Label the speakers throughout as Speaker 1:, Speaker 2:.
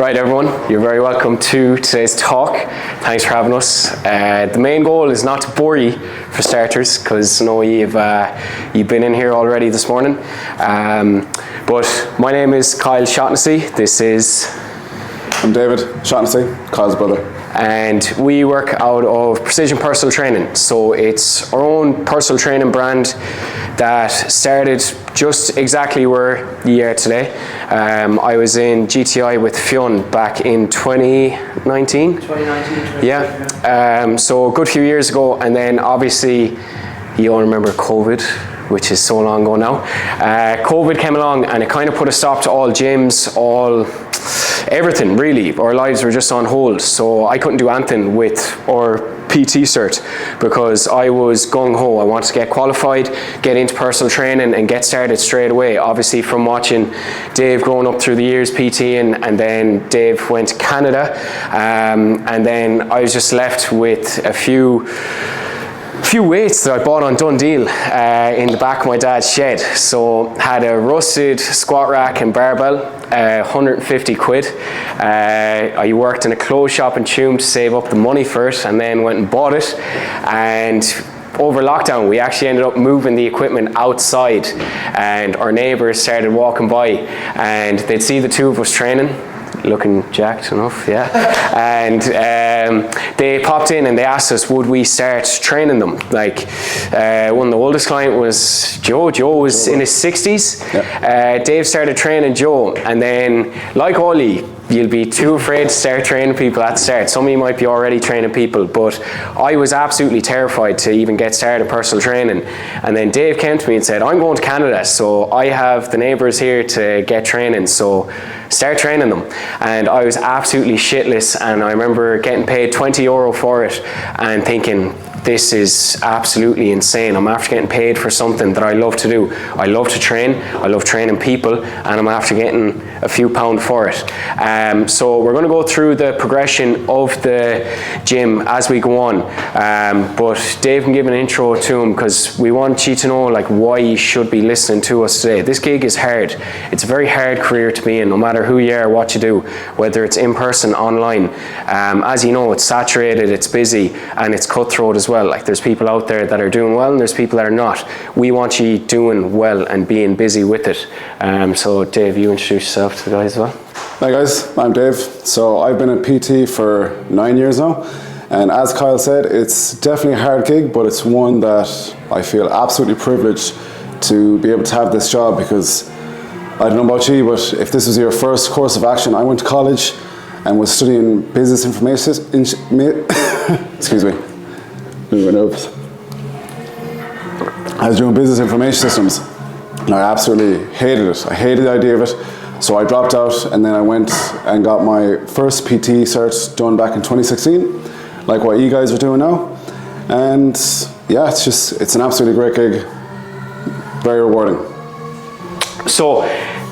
Speaker 1: Right, everyone, you're very welcome to today's talk. Thanks for having us. The main goal is not to bore you, for starters, because I know you've been in here already this morning. But my name is Kyle Shaughnessy.
Speaker 2: I'm David Shaughnessy, Kyle's brother.
Speaker 1: And we work out of Precision Personal Training. So it's our own personal training brand that started just exactly where you are today. I was in GTI with Fionn back in 2019. Yeah, so a good few years ago, and then obviously you all remember COVID, which is so long ago now. COVID came along and it kind of put a stop to all gyms, everything really. Our lives were just on hold, so I couldn't do anything with our PT cert because I was gung-ho. I wanted to get qualified, get into personal training and get started straight away. Obviously from watching Dave growing up through the years PTing, and then Dave went to Canada, and then I was just left with a few weights that I bought on Done Deal in the back of my dad's shed. So had a rusted squat rack and barbell, 150 quid. I worked in a clothes shop in Tuam to save up the money for it, and then went and bought it. And over lockdown, we actually ended up moving the equipment outside, and our neighbours started walking by and they'd see the two of us training, looking jacked enough, yeah. And they popped in and they asked us, would we start training them? Like, one of the oldest client was Joe. Joe was in his 60s. Yeah. Dave started training Joe, and then, like Ollie, you'll be too afraid to start training people at the start. Some of you might be already training people, but I was absolutely terrified to even get started personal training. And then Dave came to me and said, I'm going to Canada, so I have the neighbours here to get training, so start training them. And I was absolutely shitless, and I remember getting paid €20 for it and thinking, this is absolutely insane. I'm after getting paid for something that I love to do. I love to train, I love training people, and I'm after getting a few pound for it. So we're going to go through the progression of the gym as we go on. But Dave can give an intro to him because we want you to know like why you should be listening to us today. This gig is hard. It's a very hard career to be in, no matter who you are, what you do, whether it's in person, online. As you know, it's saturated, it's busy, and it's cutthroat as well. Like there's people out there that are doing well and there's people that are not. We want you doing well and being busy with it. So Dave, you introduce yourself to the guys as well.
Speaker 2: Hi guys, I'm Dave. So I've been a PT for 9 years now, and as Kyle said, it's definitely a hard gig, but it's one that I feel absolutely privileged to be able to have this job, because I don't know about you, but if this was your first course of action, I went to college and was studying business information, excuse me, I was doing business information systems, and I absolutely hated it. I hated the idea of it. So I dropped out, and then I went and got my first PT cert done back in 2016, like what you guys are doing now. And yeah, it's an absolutely great gig, very rewarding.
Speaker 1: So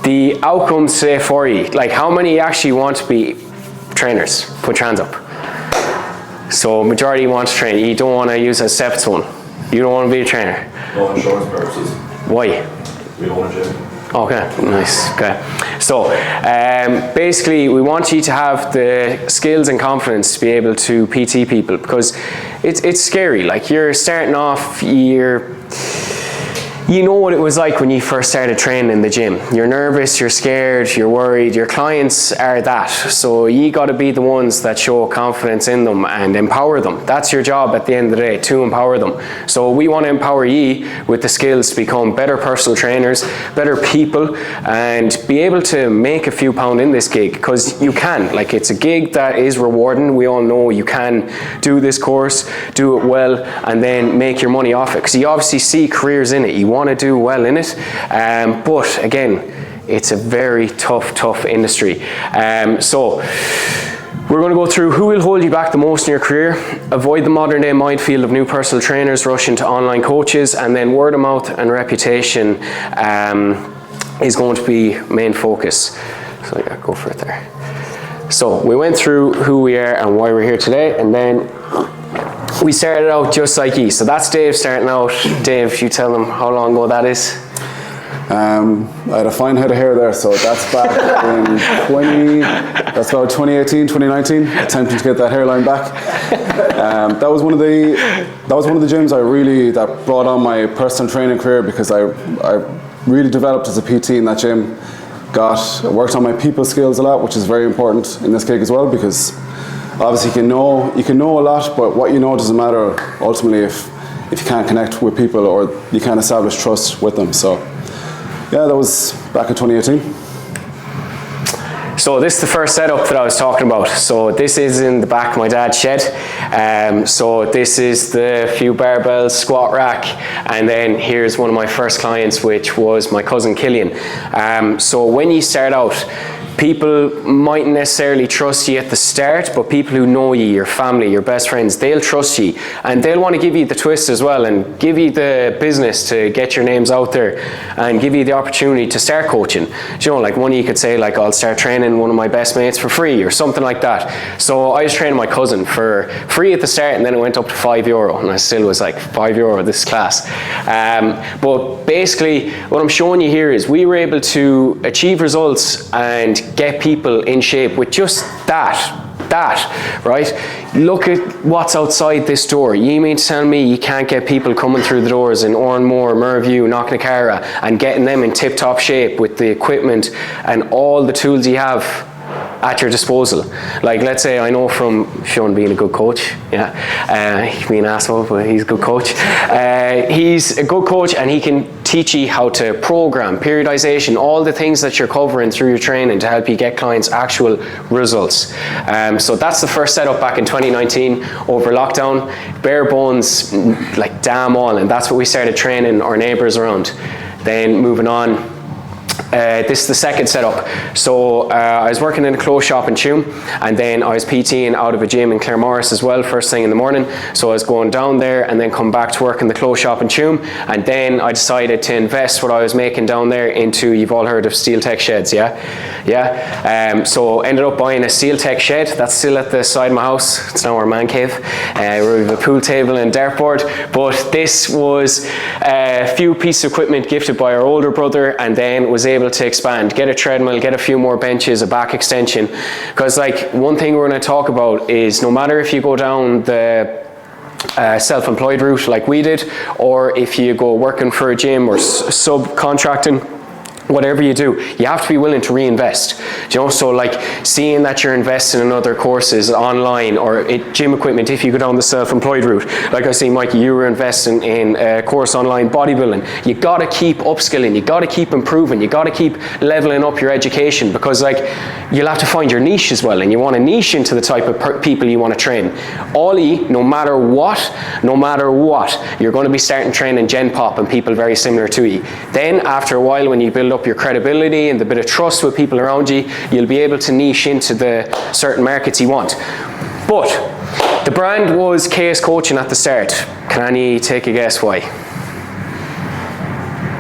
Speaker 1: the outcomes today for you, like how many actually want to be trainers? Put your hands up. So majority want to train. You don't want to use a stepping stone. You don't want to be a trainer.
Speaker 3: No insurance purposes.
Speaker 1: Why?
Speaker 3: We own a gym.
Speaker 1: Okay, nice. Okay. So basically we want you to have the skills and confidence to be able to PT people, because it's scary. Like you're starting off, you know what it was like when you first started training in the gym. You're nervous, you're scared, you're worried. Your clients are that. So you got to be the ones that show confidence in them and empower them. That's your job at the end of the day, to empower them. So we want to empower you with the skills to become better personal trainers, better people, and be able to make a few pound in this gig, because you can. Like it's a gig that is rewarding. We all know you can do this course, do it well, and then make your money off it, because you obviously see careers in it. You want to do well in it, but again, it's a very tough industry. So we're going to go through who will hold you back the most in your career, avoid the modern day minefield of new personal trainers rushing to online coaches, and then word of mouth and reputation is going to be main focus. So yeah, go for it there. So we went through who we are and why we're here today, and then we started out just like you. So that's Dave starting out. Dave, you tell them how long ago that is.
Speaker 2: I had a fine head of hair there, so that's back in that's about 2018, 2019, attempting to get that hairline back. That was one of the gyms that brought on my personal training career, because I really developed as a PT in that gym. Worked on my people skills a lot, which is very important in this gig as well, because obviously you can know a lot, but what you know doesn't matter ultimately if you can't connect with people or you can't establish trust with them. So yeah, that was back in 2018.
Speaker 1: So this is the first setup that I was talking about. So this is in the back of my dad's shed. So this is the few barbells, squat rack, and then here's one of my first clients, which was my cousin Killian. So when you start out, people mightn't necessarily trust you at the start, but people who know you, your family, your best friends, they'll trust you, and they'll want to give you the twist as well, and give you the business to get your names out there, and give you the opportunity to start coaching. You know, like one of you could say, like, I'll start training one of my best mates for free, or something like that. So I was training my cousin for free at the start, and then it went up to €5, and I still was like, €5, this class. But basically, what I'm showing you here is we were able to achieve results and get people in shape with just that, right? Look at what's outside this door. You mean to tell me you can't get people coming through the doors in Oranmore, Merview, Knocknacara, and getting them in tip-top shape with the equipment and all the tools you have at your disposal? Like, let's say, I know from Sean being a good coach, he can be an asshole, but he's a good coach. He's a good coach, and he can teach you how to program, periodization, all the things that you're covering through your training to help you get clients actual results. So that's the first setup back in 2019 over lockdown, bare bones, like damn all, and that's what we started training our neighbours around. Then moving on, this is the second setup. So I was working in a clothes shop in Tuam, and then I was PTing out of a gym in Claremorris as well, first thing in the morning. So I was going down there and then come back to work in the clothes shop in Tuam, and then I decided to invest what I was making down there into, you've all heard of Steel Tech sheds, so ended up buying a Steel Tech shed that's still at the side of my house. It's now our man cave. We have a pool table and dartboard, but this was a few pieces of equipment gifted by our older brother, and then was able to expand, get a treadmill, get a few more benches, a back extension. Because like one thing we're going to talk about is, no matter if you go down the self-employed route like we did, or if you go working for a gym or subcontracting, whatever you do, you have to be willing to reinvest. You know, so like seeing that you're investing in other courses online or gym equipment, if you go down the self-employed route, like I see Mikey, you were investing in a course online bodybuilding. You got to keep upskilling, you got to keep improving, you got to keep leveling up your education, because like you'll have to find your niche as well, and you want to niche into the type of people you want to train. Ollie, no matter what, you're going to be starting training Gen Pop and people very similar to you. Then after a while, when you build up your credibility and the bit of trust with people around you, you'll be able to niche into the certain markets you want. But the brand was KS Coaching at the start. Can any take a guess why?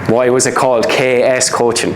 Speaker 1: Why was it called KS Coaching?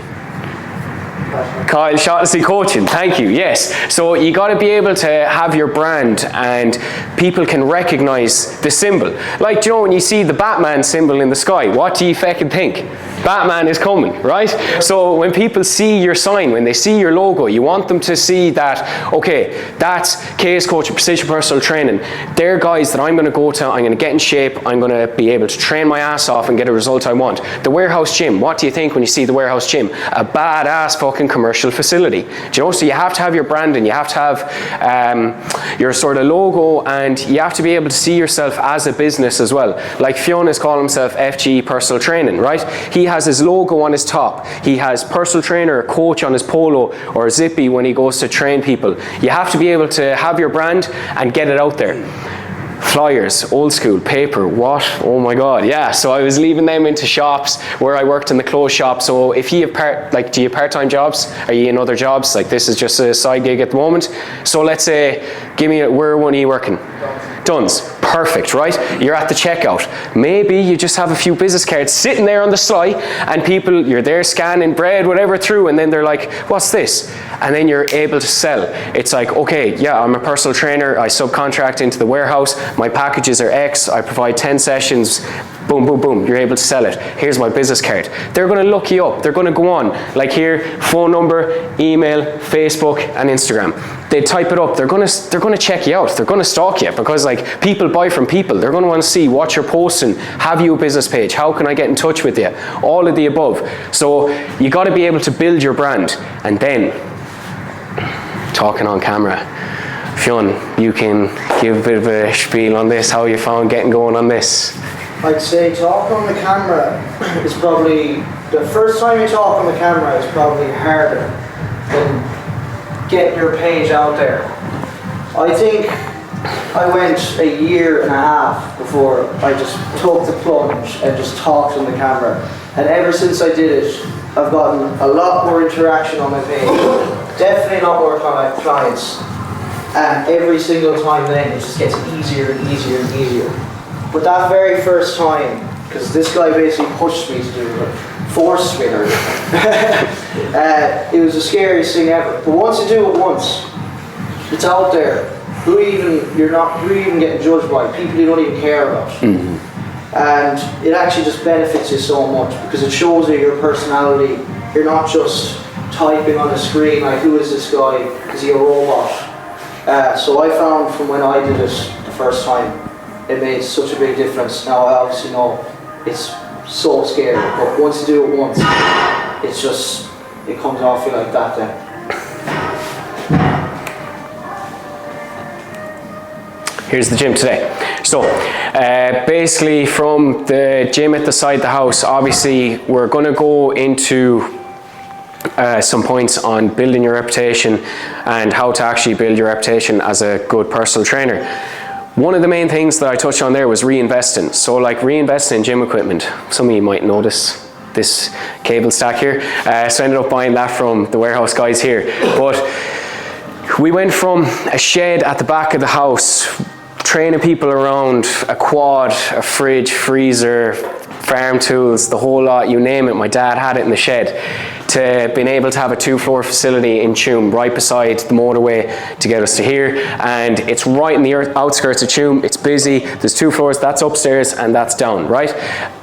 Speaker 1: Kyle Shaughnessy Coaching, thank you, yes. So you got to be able to have your brand and people can recognize the symbol. Like, you know, when you see the Batman symbol in the sky, what do you fucking think? Batman is coming, right? So when people see your sign, when they see your logo, you want them to see that, okay, that's KS Coaching, Precision Personal Training. They're guys that I'm going to go to, I'm going to get in shape, I'm going to be able to train my ass off and get a result I want. The warehouse gym, what do you think when you see the warehouse gym? A badass fucking commercial facility. Do you know, so you have to have your branding, you have to have your sort of logo, and you have to be able to see yourself as a business as well. Like Fiona's calling himself FG Personal Training, right? He has his logo on his top. He has personal trainer or coach on his polo or zippy when he goes to train people. You have to be able to have your brand and get it out there. Flyers, old school, paper, what? Oh my God, yeah. So I was leaving them into shops where I worked in the clothes shop. So if you have do you have part-time jobs? Are you in other jobs? Like this is just a side gig at the moment. So let's say, where one are you working? Duns, perfect, right? You're at the checkout. Maybe you just have a few business cards sitting there on the sly, and people, you're there scanning bread, whatever through, and then they're like, what's this? And then you're able to sell. It's like, okay, yeah, I'm a personal trainer, I subcontract into the warehouse, my packages are X, I provide 10 sessions, boom, boom, boom, you're able to sell it. Here's my business card. They're going to look you up. They're going to go on, like here, phone number, email, Facebook, and Instagram. They type it up. They're going to check you out. They're going to stalk you, because like people buy from people. They're going to want to see what you're posting. Have you a business page? How can I get in touch with you? All of the above. So you got to be able to build your brand. And then talking on camera. Fionn, you can give a bit of a spiel on this, how you found getting going on this.
Speaker 4: I'd say talk on the camera is probably, the first time you talk on the camera is probably harder than getting your page out there. I think I went a year and a half before I just took the plunge and just talked on the camera. And ever since I did it, I've gotten a lot more interaction on my page. Definitely a lot more clients. And every single time then, it just gets easier and easier and easier. But that very first time, because this guy basically pushed me to do it, forced me to do it was the scariest thing ever. But once you do it once, it's out there. You're not even getting judged by people you don't even care about. Mm-hmm. And it actually just benefits you so much, because it shows you your personality. You're not just typing on a screen like, who is this guy? Is he a robot? So I found from when I did it the first time, it made such a big difference. Now I obviously know it's so scary, but once you do it once, it comes off you like that then.
Speaker 1: Here's the gym today. So basically from the gym at the side of the house, obviously we're going to go into some points on building your reputation and how to actually build your reputation as a good personal trainer. One of the main things that I touched on there was reinvesting. So like reinvesting in gym equipment. Some of you might notice this cable stack here. So I ended up buying that from the warehouse guys here. But we went from a shed at the back of the house, training people around a quad, a fridge, freezer, farm tools, the whole lot, you name it. My dad had it in the shed, to being able to have a 2-floor facility in Tuam right beside the motorway to get us to here. And it's right in the outskirts of Tuam. It's busy. There's 2 floors. That's upstairs and that's down, right?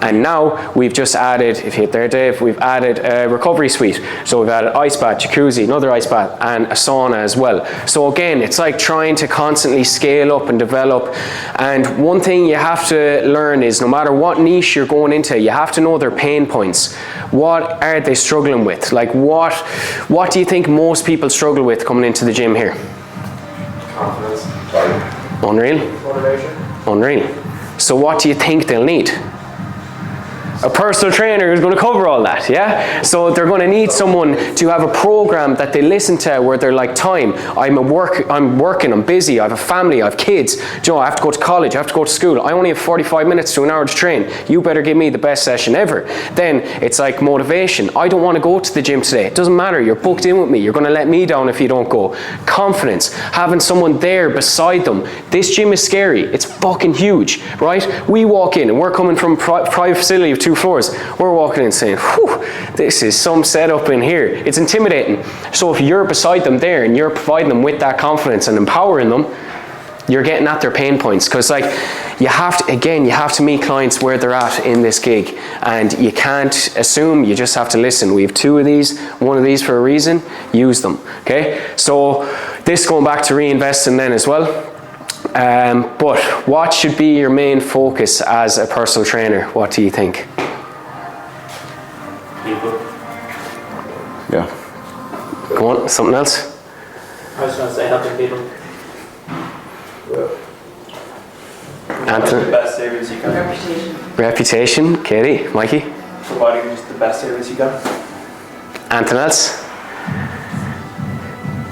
Speaker 1: And now we've just added, if you hit there, Dave, we've added a recovery suite. So we've added ice bath, jacuzzi, another ice bath, and a sauna as well. So again, it's like trying to constantly scale up and develop. And one thing you have to learn is no matter what niche you're going into, you have to know their pain points. What are they struggling with? Like what do you think most people struggle with coming into the gym here?
Speaker 3: Confidence.
Speaker 1: Unreal?
Speaker 4: Motivation.
Speaker 1: Unreal. So what do you think they'll need? A personal trainer is going to cover all that, yeah? So they're going to need someone to have a program that they listen to where they're like, I'm working, I'm busy, I have a family, I have kids, Joe, I have to go to college, I have to go to school, I only have 45 minutes to an hour to train, you better give me the best session ever. Then it's like motivation. I don't want to go to the gym today. It doesn't matter, you're booked in with me, you're going to let me down if you don't go. Confidence, having someone there beside them. This gym is scary, it's fucking huge, right? We walk in and we're coming from a private facility of 2 floors. We're walking in saying, whew, this is some setup in here. It's intimidating. So if you're beside them there and you're providing them with that confidence and empowering them, you're getting at their pain points. Because like you have to meet clients where they're at in this gig, and you can't assume, you just have to listen. We have 2 of these, 1 of these for a reason, use them. Okay, so this going back to reinvesting then as well. But what should be your main focus as a personal trainer? What do you think?
Speaker 3: People.
Speaker 2: Yeah.
Speaker 1: Go on, something else?
Speaker 5: I was going to say helping people.
Speaker 1: Anthony?
Speaker 5: The best service you can.
Speaker 1: Reputation. Katie? Mikey?
Speaker 5: Providing just the best service you can.
Speaker 1: Anything else?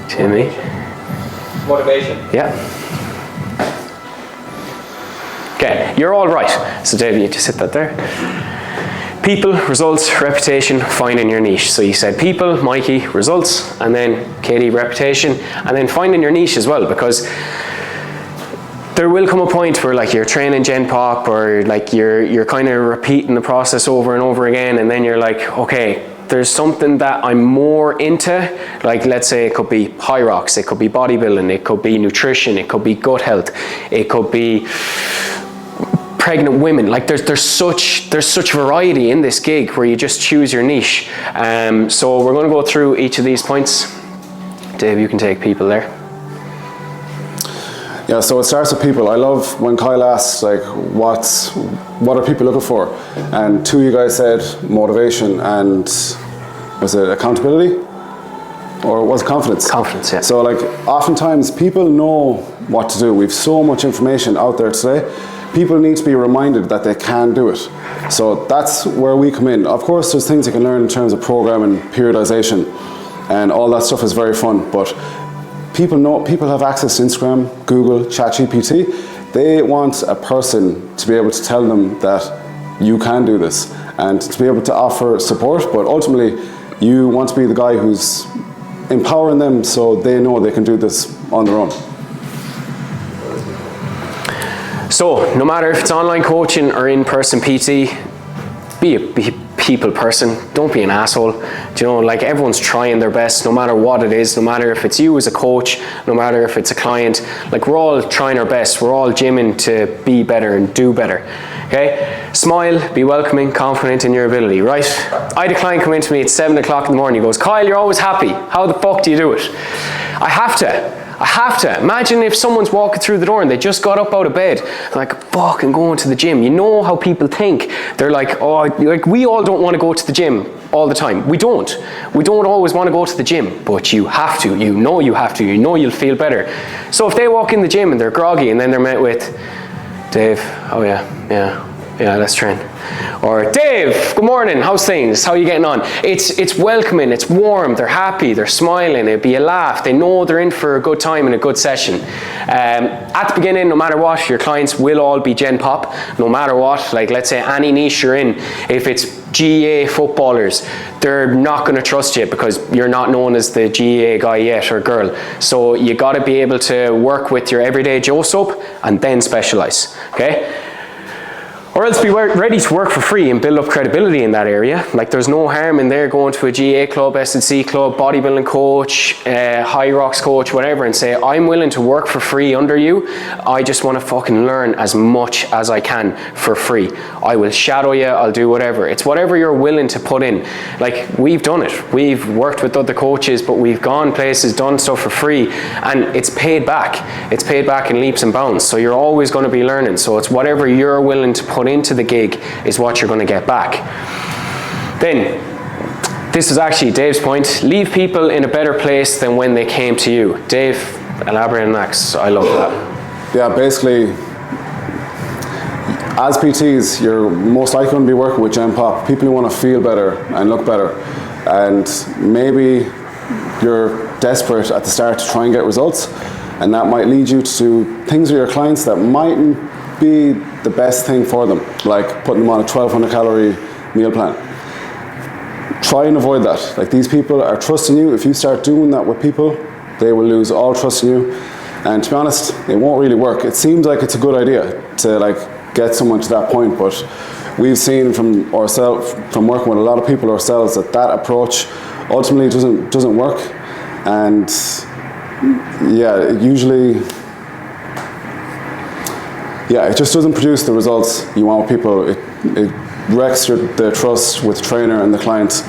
Speaker 1: Jimmy?
Speaker 5: Motivation.
Speaker 1: Yeah. Okay, you're all right. So Dave, you just hit that there. People, results, reputation, finding your niche. So you said people, Mikey, results, and then Katie, reputation, and then finding your niche as well, because there will come a point where like you're training Gen Pop, or like you're kind of repeating the process over and over again, and then you're like, okay, there's something that I'm more into, like let's say it could be high rocks, it could be bodybuilding, it could be nutrition, it could be gut health, it could be pregnant women. Like there's such variety in this gig where you just choose your niche. So we're going to go through each of these points. Dave, you can take people there.
Speaker 2: Yeah, so it starts with people. I love when Kyle asks, like, what are people looking for? And two of you guys said motivation and, was it accountability? Or was it confidence?
Speaker 1: Confidence, yeah.
Speaker 2: So, like, oftentimes people know what to do. We've so much information out there today. People need to be reminded that they can do it. So that's where we come in. Of course, there's things you can learn in terms of programming, periodization, and all that stuff is very fun. But people have access to Instagram, Google, ChatGPT. They want a person to be able to tell them that you can do this and to be able to offer support. But ultimately, you want to be the guy who's empowering them so they know they can do this on their own.
Speaker 1: So no matter if it's online coaching or in-person PT, be a people person. Don't be an asshole. Do you know, like, everyone's trying their best no matter what it is, no matter if it's you as a coach, no matter if it's a client. Like, we're all trying our best. We're all gymming to be better and do better. Okay? Smile, be welcoming, confident in your ability, right? I had a client come in to me at 7 o'clock in the morning. He goes, Kyle, you're always happy. How the fuck do you do it? I have to. Imagine if someone's walking through the door and they just got up out of bed. They're like, fucking going to the gym. You know how people think. They're like, oh, like, we all don't want to go to the gym all the time. We don't always want to go to the gym, but you have to. You know you have to. You know you'll feel better. So if they walk in the gym and they're groggy and then they're met with, Dave, oh yeah, let's train. Or, Dave, good morning, how's things? How are you getting on? It's welcoming, it's warm, they're happy, they're smiling, it'll be a laugh, they know they're in for a good time and a good session. At the beginning, no matter what, your clients will all be Gen Pop, no matter what. Like, let's say any niche you're in, if it's GA footballers, they're not going to trust you because you're not known as the GA guy yet or girl. So you got to be able to work with your everyday Joe soap and then specialize, okay? Or else be ready to work for free and build up credibility in that area. Like, there's no harm in there going to a GA club, S&C club, bodybuilding coach, high rocks coach, whatever, and say, I'm willing to work for free under you. I just want to fucking learn as much as I can for free. I will shadow you, I'll do whatever. It's whatever you're willing to put in. Like, we've done it. We've worked with other coaches, but we've gone places, done stuff for free, and it's paid back. It's paid back in leaps and bounds. So you're always going to be learning. So it's whatever you're willing to put into the gig is what you're going to get back. Then, this is actually Dave's point, leave people in a better place than when they came to you. Dave, elaborate on that, 'cause I love that.
Speaker 2: Yeah, basically, as PTs, you're most likely going to be working with Gen Pop, people who want to feel better and look better. And maybe you're desperate at the start to try and get results, and that might lead you to things with your clients that mightn't be the best thing for them, like putting them on a 1200 calorie meal plan. Try and avoid that. Like, these people are trusting you. If you start doing that with people, they will lose all trust in you. And to be honest, it won't really work. It seems like it's a good idea to, like, get someone to that point, but we've seen from ourselves, from working with a lot of people ourselves, that approach ultimately doesn't work. And yeah, it just doesn't produce the results you want with people. It wrecks the trust with the trainer and the client.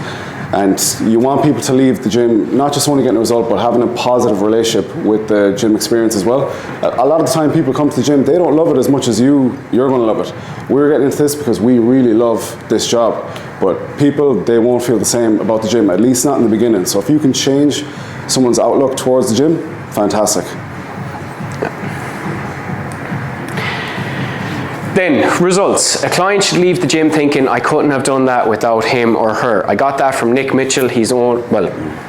Speaker 2: And you want people to leave the gym, not just only getting a result, but having a positive relationship with the gym experience as well. A lot of the time people come to the gym, they don't love it as much as you're going to love it. We're getting into this because we really love this job. But people, they won't feel the same about the gym, at least not in the beginning. So if you can change someone's outlook towards the gym, fantastic.
Speaker 1: Then, results. A client should leave the gym thinking, I couldn't have done that without him or her. I got that from Nick Mitchell. He's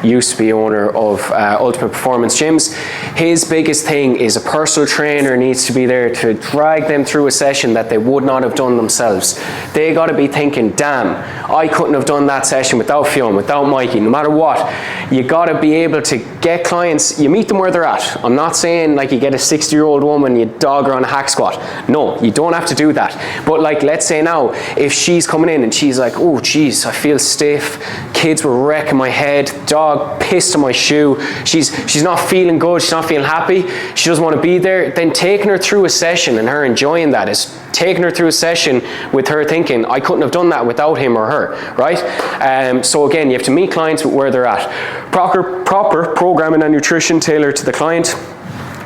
Speaker 1: used to be owner of Ultimate Performance Gyms. His biggest thing is a personal trainer needs to be there to drag them through a session that they would not have done themselves. They got to be thinking, damn, I couldn't have done that session without Fionn, without Mikey, no matter what. You got to be able to get clients, you meet them where they're at. I'm not saying like you get a 60-year-old woman, you dog her on a hack squat. No, you don't have to do that. But like, let's say now, if she's coming in and she's like, oh geez, I feel stiff, kids were wrecking my head, dog pissed on my shoe, she's not feeling good, she's not feeling happy, she doesn't want to be there, then taking her through a session and her enjoying that is taking her through a session with her thinking, I couldn't have done that without him or her, right? So again, you have to meet clients where they're at. Proper programming and nutrition tailored to the client.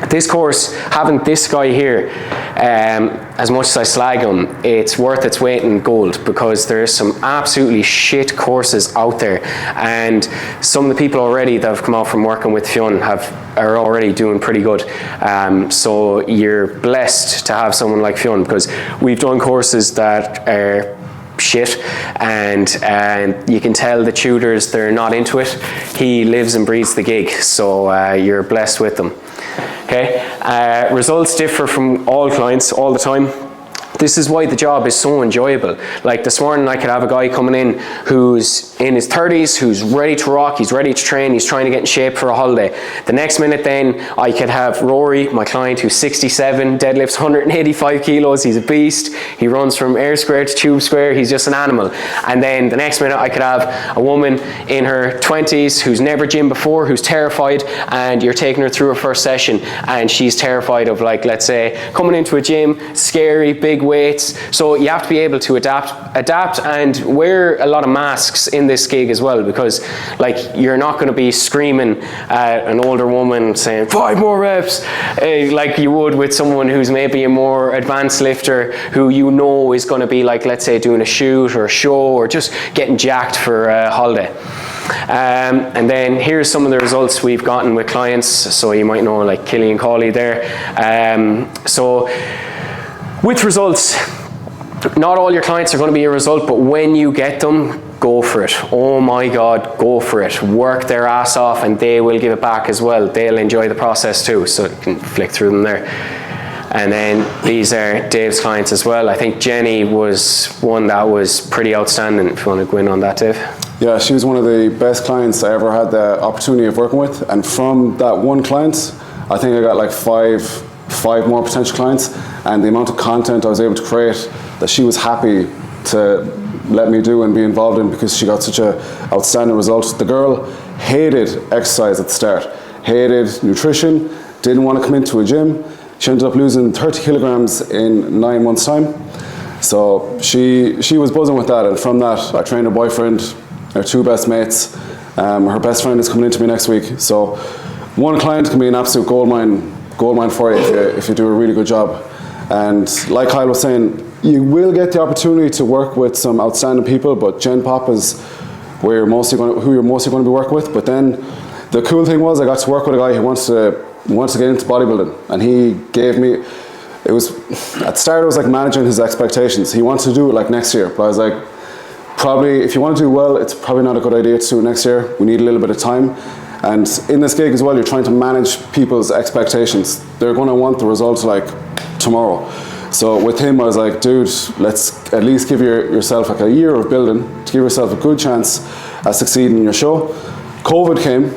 Speaker 1: This course, having this guy here, as much as I slag him, it's worth its weight in gold, because there's some absolutely shit courses out there, and some of the people already that have come out from working with Fionn are already doing pretty good. So you're blessed to have someone like Fionn, because we've done courses that are shit, and you can tell the tutors, they're not into it. He lives and breathes the gig, so you're blessed with them. Okay, results differ from all clients all the time. This is why the job is so enjoyable. Like this morning, I could have a guy coming in who's in his 30s, who's ready to rock, he's ready to train, he's trying to get in shape for a holiday. The next minute then, I could have Rory, my client, who's 67, deadlifts 185 kilos, he's a beast, he runs from air square to tube square, he's just an animal. And then the next minute, I could have a woman in her 20s who's never gymmed before, who's terrified, and you're taking her through her first session, and she's terrified of, like, let's say, coming into a gym, scary, big weights. So you have to be able to adapt and wear a lot of masks in this gig as well, because like you're not going to be screaming at an older woman saying 5 more reps like you would with someone who's maybe a more advanced lifter who you know is going to be, like, let's say, doing a shoot or a show or just getting jacked for a holiday. And then here's some of the results we've gotten with clients. So you might know, like, Killian Cawley there. So with results, not all your clients are going to be a result, but when you get them, go for it. Oh my God, go for it. Work their ass off, and they will give it back as well. They'll enjoy the process too. So you can flick through them there. And then these are Dave's clients as well. I think Jenny was one that was pretty outstanding. If you want to go in on that, Dave.
Speaker 2: Yeah, she was one of the best clients I ever had the opportunity of working with. And from that one client, I think I got like five more potential clients, and the amount of content I was able to create that she was happy to let me do and be involved in, because she got such a outstanding result. The girl hated exercise at the start, hated nutrition, didn't want to come into a gym. She ended up losing 30 kilograms in 9 months' time. So she was buzzing with that, and from that I trained her boyfriend, her 2 best mates. Her best friend is coming into me next week. So one client can be an absolute goldmine for you if you do a really good job. And like Kyle was saying, you will get the opportunity to work with some outstanding people, but Gen Pop is who you're mostly going to be working with. But then the cool thing was I got to work with a guy who wants to get into bodybuilding, and he gave me, it was, at the start it was like managing his expectations. He wanted to do it like next year, but I was like, probably if you want to do well, it's probably not a good idea to do it next year. We need a little bit of time. And in this gig as well, you're trying to manage people's expectations. They're going to want the results like tomorrow. So with him, I was like, dude, let's at least give yourself like a year of building to give yourself a good chance at succeeding in your show. COVID came,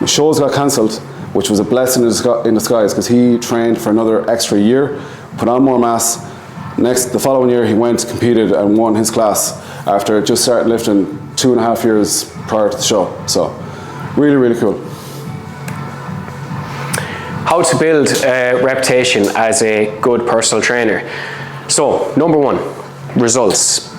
Speaker 2: the shows got cancelled, which was a blessing in disguise, because he trained for another extra year, put on more mass. The following year, he went, competed, and won his class after just starting lifting 2.5 years prior to the show. So really, really cool.
Speaker 1: How to build a reputation as a good personal trainer. So, number 1, results.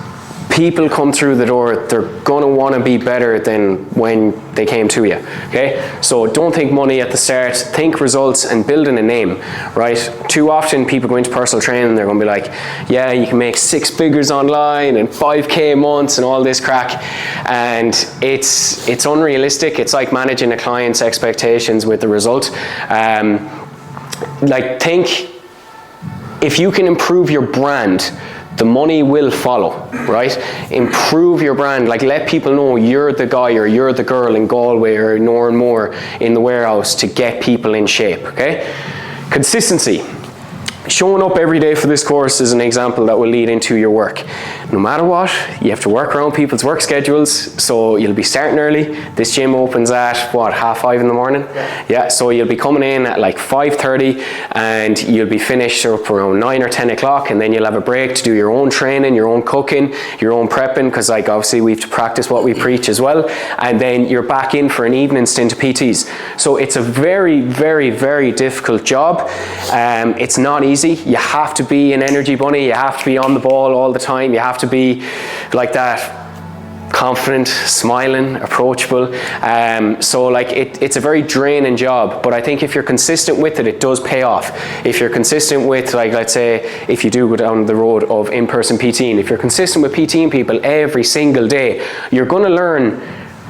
Speaker 1: People come through the door, they're gonna wanna be better than when they came to you, okay? So don't think money at the start, think results and building a name, right? Too often people go into personal training, they're gonna be like, yeah, you can make 6 figures online and 5K months and all this crack. And it's unrealistic. It's like managing a client's expectations with the result. Like, think, if you can improve your brand, the money will follow, right? Improve your brand, like let people know you're the guy or you're the girl in Galway or in Oranmore in the warehouse to get people in shape, okay? Consistency. Showing up every day for this course is an example that will lead into your work. No matter what, you have to work around people's work schedules, so you'll be starting early. This gym opens at, what, 5:30 in the morning? Yeah, so you'll be coming in at like 5:30 and you'll be finished up around 9 or 10 o'clock, and then you'll have a break to do your own training, your own cooking, your own prepping, because like obviously we have to practice what we preach as well, and then you're back in for an evening stint of PTs. So it's a very, very, very difficult job. It's not easy easy. You have to be an energy bunny. You have to be on the ball all the time. You have to be like that, confident, smiling, approachable. So like it's a very draining job, but I think if you're consistent with it, it does pay off. If you're consistent with, like, let's say, if you do go down the road of in-person PTing, if you're consistent with PTing people every single day, you're going to learn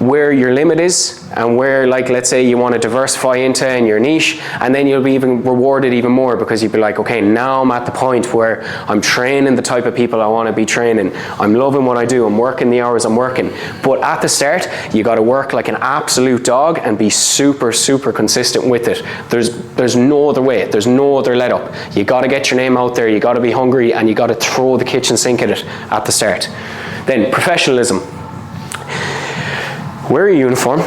Speaker 1: where your limit is and where, like, let's say you want to diversify into in your niche, and then you'll be even rewarded even more, because you'll be like, okay, now I'm at the point where I'm training the type of people I want to be training. I'm loving what I do. I'm working the hours I'm working. But at the start, you got to work like an absolute dog and be super, super consistent with it. There's no other way. There's no other let up. You got to get your name out there. You got to be hungry, and you got to throw the kitchen sink at it at the start. Then professionalism. Wear a uniform,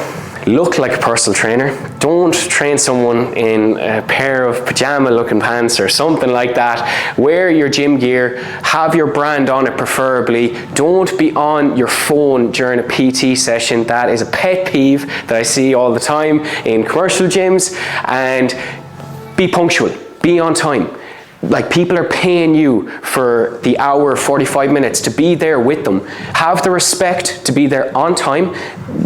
Speaker 1: look like a personal trainer. Don't train someone in a pair of pajama looking pants or something like that. Wear your gym gear, have your brand on it preferably. Don't be on your phone during a PT session. That is a pet peeve that I see all the time in commercial gyms. And be punctual, be on time. Like, people are paying you for the hour, 45 minutes to be there with them. Have the respect to be there on time.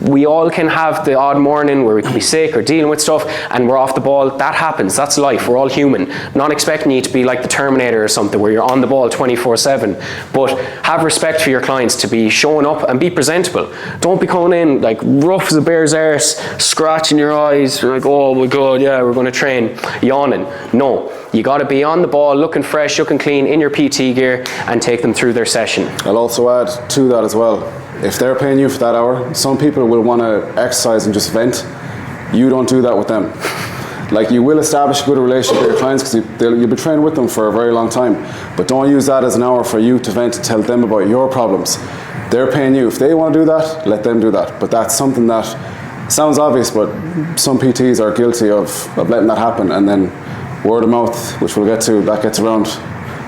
Speaker 1: We all can have the odd morning where we can be sick or dealing with stuff and we're off the ball. That happens. That's life. We're all human. Not expecting you to be like the Terminator or something where you're on the ball 24/7. But have respect for your clients to be showing up and be presentable. Don't be coming in like rough as a bear's arse, scratching your eyes, like, oh my God, yeah, we're going to train, yawning. No. You got to be on the ball, looking fresh, looking clean, in your PT gear, and take them through their session.
Speaker 2: I'll also add to that as well. If they're paying you for that hour, some people will want to exercise and just vent. You don't do that with them. Like, you will establish a good relationship with your clients because you'll be trained with them for a very long time. But don't use that as an hour for you to vent, to tell them about your problems. They're paying you. If they want to do that, let them do that. But that's something that sounds obvious, but some PTs are guilty of letting that happen, and then word of mouth, which we'll get to, that gets around,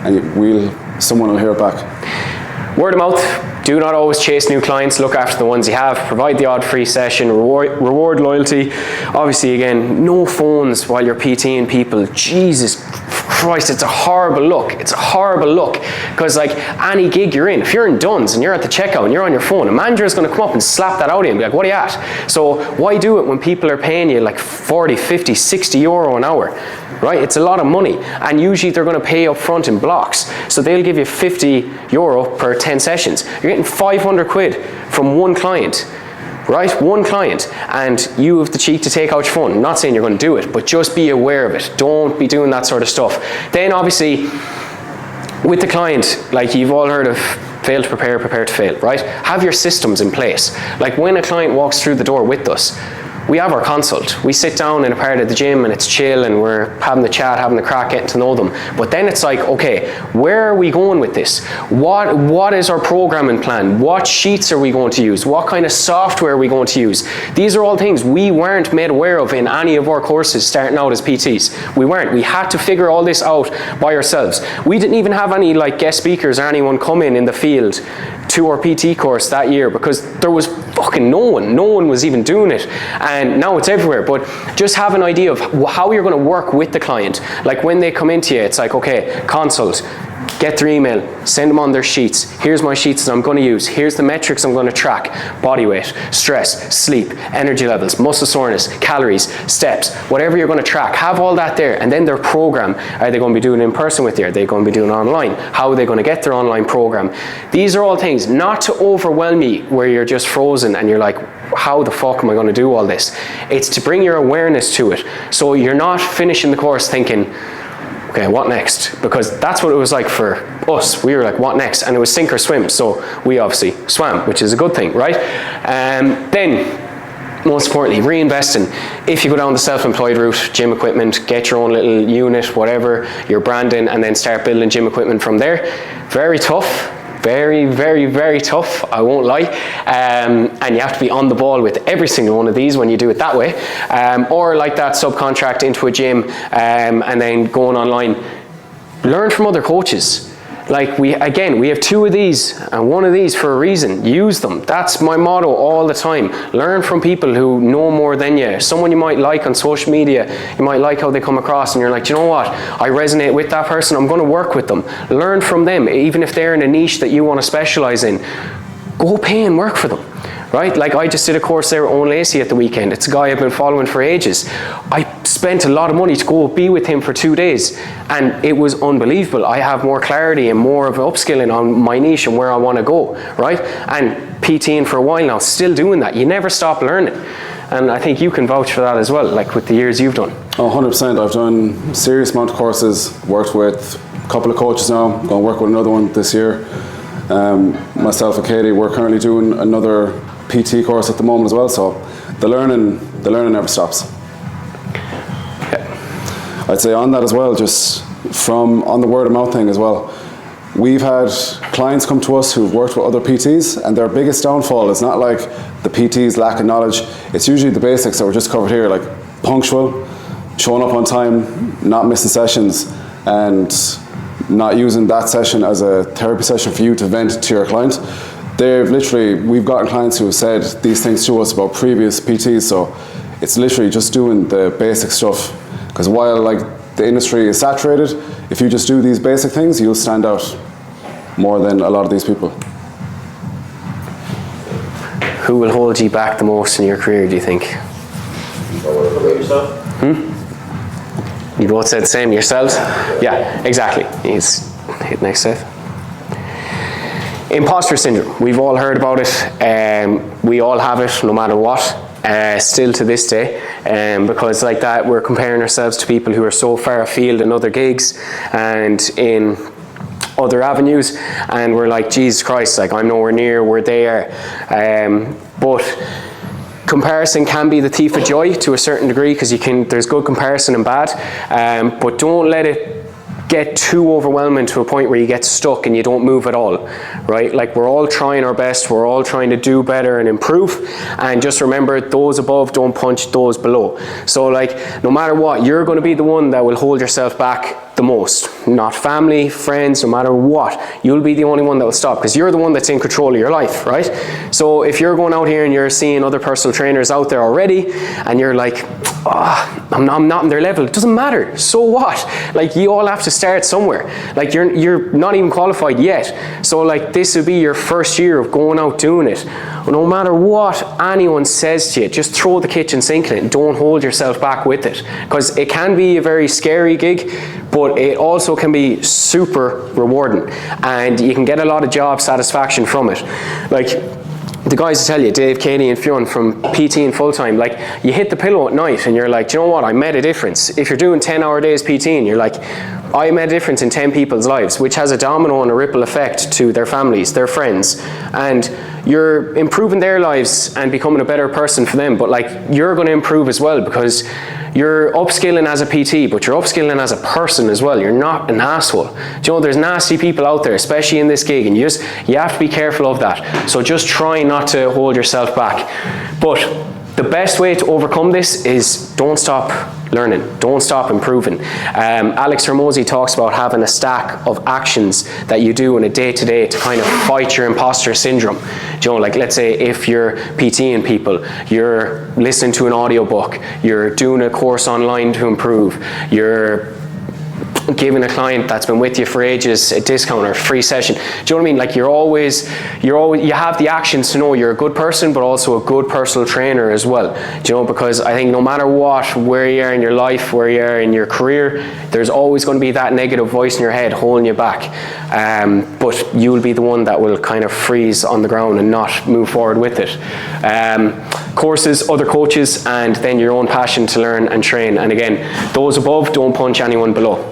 Speaker 2: and someone will hear it back.
Speaker 1: Word of mouth. Do not always chase new clients. Look after the ones you have. Provide the odd free session. Reward loyalty. Obviously, again, no phones while you're PTing people. Jesus Christ, it's a horrible look. It's a horrible look. Because, like, any gig you're in, if you're in Dunn's and you're at the checkout and you're on your phone, a manager is going to come up and slap that out of you and be like, what are you at? So why do it when people are paying you like 40, 50, 60 euro an hour? Right? It's a lot of money, and usually they're going to pay up front in blocks. So they'll give you 50 euro per 10 sessions. You're getting 500 quid from one client, right? One client, and you have the cheek to take out your phone. I'm not saying you're going to do it, but just be aware of it. Don't be doing that sort of stuff. Then obviously, with the client, like, you've all heard of fail to prepare, prepare to fail, right? Have your systems in place. Like, when a client walks through the door with us, we have our consult. We sit down in a part of the gym and it's chill and we're having the chat, having the crack, getting to know them. But then it's like, okay, where are we going with this? What is our programming plan? What sheets are we going to use? What kind of software are we going to use? These are all things we weren't made aware of in any of our courses starting out as PTs. We weren't. We had to figure all this out by ourselves. We didn't even have any like guest speakers or anyone come in the field to our PT course that year because there was fucking no one was even doing it, and now it's everywhere. But just have an idea of how you're going to work with the client. Like, when they come into you, it's like, okay, consult, get their email, send them on their sheets. Here's my sheets that I'm going to use. Here's the metrics I'm going to track: body weight, stress, sleep, energy levels, muscle soreness, calories, steps, whatever you're going to track. Have all that there, and then their program. Are they going to be doing it in person with you? Are they going to be doing it online? How are they going to get their online program? These are all things not to overwhelm you where you're just frozen and you're like, how the fuck am I going to do all this? It's to bring your awareness to it, so you're not finishing the course thinking, okay, what next? Because that's what it was like for us. We were like, what next? And it was sink or swim. So we obviously swam, which is a good thing, right? Then, most importantly, reinvesting. If you go down the self-employed route, gym equipment, get your own little unit, whatever, your branding, and then start building gym equipment from there. Very tough. Very, very, very tough, I won't lie. And you have to be on the ball with every single one of these when you do it that way. Or like that, subcontract into a gym and then going online. Learn from other coaches. Like we have 2 of these and 1 of these for a reason. Use them. That's my motto all the time. Learn from people who know more than you. Someone you might like on social media, you might like how they come across and you're like, do you know what? I resonate with that person, I'm going to work with them. Learn from them, even if they're in a niche that you want to specialize in. Go pay and work for them. Right? Like I just did a course there with Owen Lacey at the weekend. It's a guy I've been following for ages. I spent a lot of money to go be with him for 2 days and it was unbelievable. I have more clarity and more of upskilling on my niche and where I want to go, right? And PTing for a while now, still doing that. You never stop learning. And I think you can vouch for that as well, like with the years you've done.
Speaker 2: Oh, 100%. I've done a serious amount of courses, worked with a couple of coaches now, going to work with another one this year. Myself and Katie, we're currently doing another PT course at the moment as well, so the learning never stops. Yeah. I'd say on that as well, just on the word of mouth thing as well, we've had clients come to us who've worked with other PTs and their biggest downfall is not like the PT's lack of knowledge, it's usually the basics that were just covered here, like punctual, showing up on time, not missing sessions, and not using that session as a therapy session for you to vent to your client. We've gotten clients who have said these things to us about previous PTs, so it's literally just doing the basic stuff. Because while like the industry is saturated, if you just do these basic things, you'll stand out more than a lot of these people.
Speaker 1: Who will hold you back the most in your career, do you think?
Speaker 5: Yourself?
Speaker 1: You both said the same, yourselves? Yeah, exactly. He's hit next set. Imposter syndrome, we've all heard about it, we all have it no matter what, still to this day, because like that we're comparing ourselves to people who are so far afield in other gigs and in other avenues, and we're like, Jesus Christ, like I'm nowhere near where they are, but comparison can be the thief of joy to a certain degree, because there's good comparison and bad, but don't let it get too overwhelming to a point where you get stuck and you don't move at all, right? Like we're all trying our best, we're all trying to do better and improve, and just remember, those above don't punch those below. So like no matter what, you're going to be the one that will hold yourself back the most, not family, friends, no matter what, you'll be the only one that will stop, because you're the one that's in control of your life, right? So if you're going out here and you're seeing other personal trainers out there already and you're like, I'm not on their level, it doesn't matter, so what? Like you all have to start somewhere. Like you're not even qualified yet, so like this would be your first year of going out doing it. No matter what anyone says to you, just throw the kitchen sink in it and don't hold yourself back with it, because it can be a very scary gig, but it also can be super rewarding and you can get a lot of job satisfaction from it. Like the guys tell you, Dave, Katie and Fionn from PT and full-time, like you hit the pillow at night and you're like, do you know what, I made a difference. If you're doing 10-hour days PTing, you're like, I made a difference in 10 people's lives, which has a domino and a ripple effect to their families, their friends, and you're improving their lives and becoming a better person for them, but like you're going to improve as well, because you're upskilling as a PT, but you're upskilling as a person as well. You're not an asshole. Do you know, there's nasty people out there, especially in this gig, and you have to be careful of that. So just try not to hold yourself back. But the best way to overcome this is don't stop learning, don't stop improving. Alex Hormozy talks about having a stack of actions that you do on a day-to-day to kind of fight your imposter syndrome. Do you know, like let's say if you're PTing people, you're listening to an audiobook, you're doing a course online to improve, you're giving a client that's been with you for ages a discount or a free session. Do you know what I mean? Like you have the actions to know you're a good person, but also a good personal trainer as well. Do you know, because I think no matter what, where you are in your life, where you are in your career, there's always going to be that negative voice in your head holding you back. But you'll be the one that will kind of freeze on the ground and not move forward with it. Courses, other coaches, and then your own passion to learn and train. And again, those above don't punch anyone below.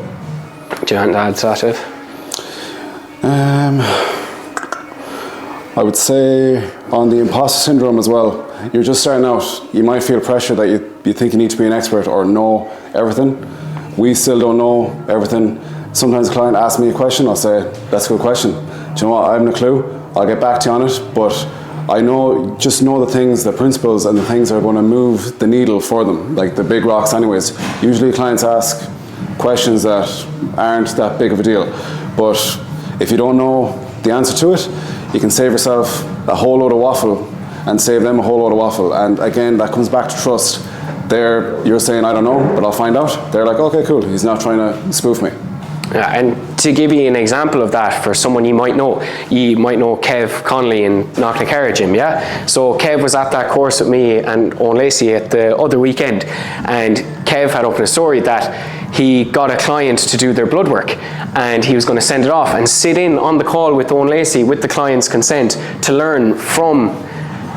Speaker 1: Do you want to add to that, Dave?
Speaker 2: I would say on the imposter syndrome as well, you're just starting out, you might feel pressure that you think you need to be an expert or know everything. We still don't know everything. Sometimes a client asks me a question, I'll say, that's a good question. Do you know what, I haven't a clue, I'll get back to you on it, but I just know the things, the principles and the things that are going to move the needle for them, like the big rocks anyways. Usually clients ask questions that aren't that big of a deal, but if you don't know the answer to it, you can save yourself a whole load of waffle and save them a whole load of waffle. And again, that comes back to trust. You're saying, I don't know, but I'll find out. They're like, okay, cool, he's not trying to spoof me.
Speaker 1: Yeah, and to give you an example of that, for someone you might know Kev Connolly in Knocknacarra Gym, yeah? So Kev was at that course with me and Owen Lacey at the other weekend, and Kev had up in a story that he got a client to do their blood work, and he was going to send it off and sit in on the call with Owen Lacey with the client's consent to learn from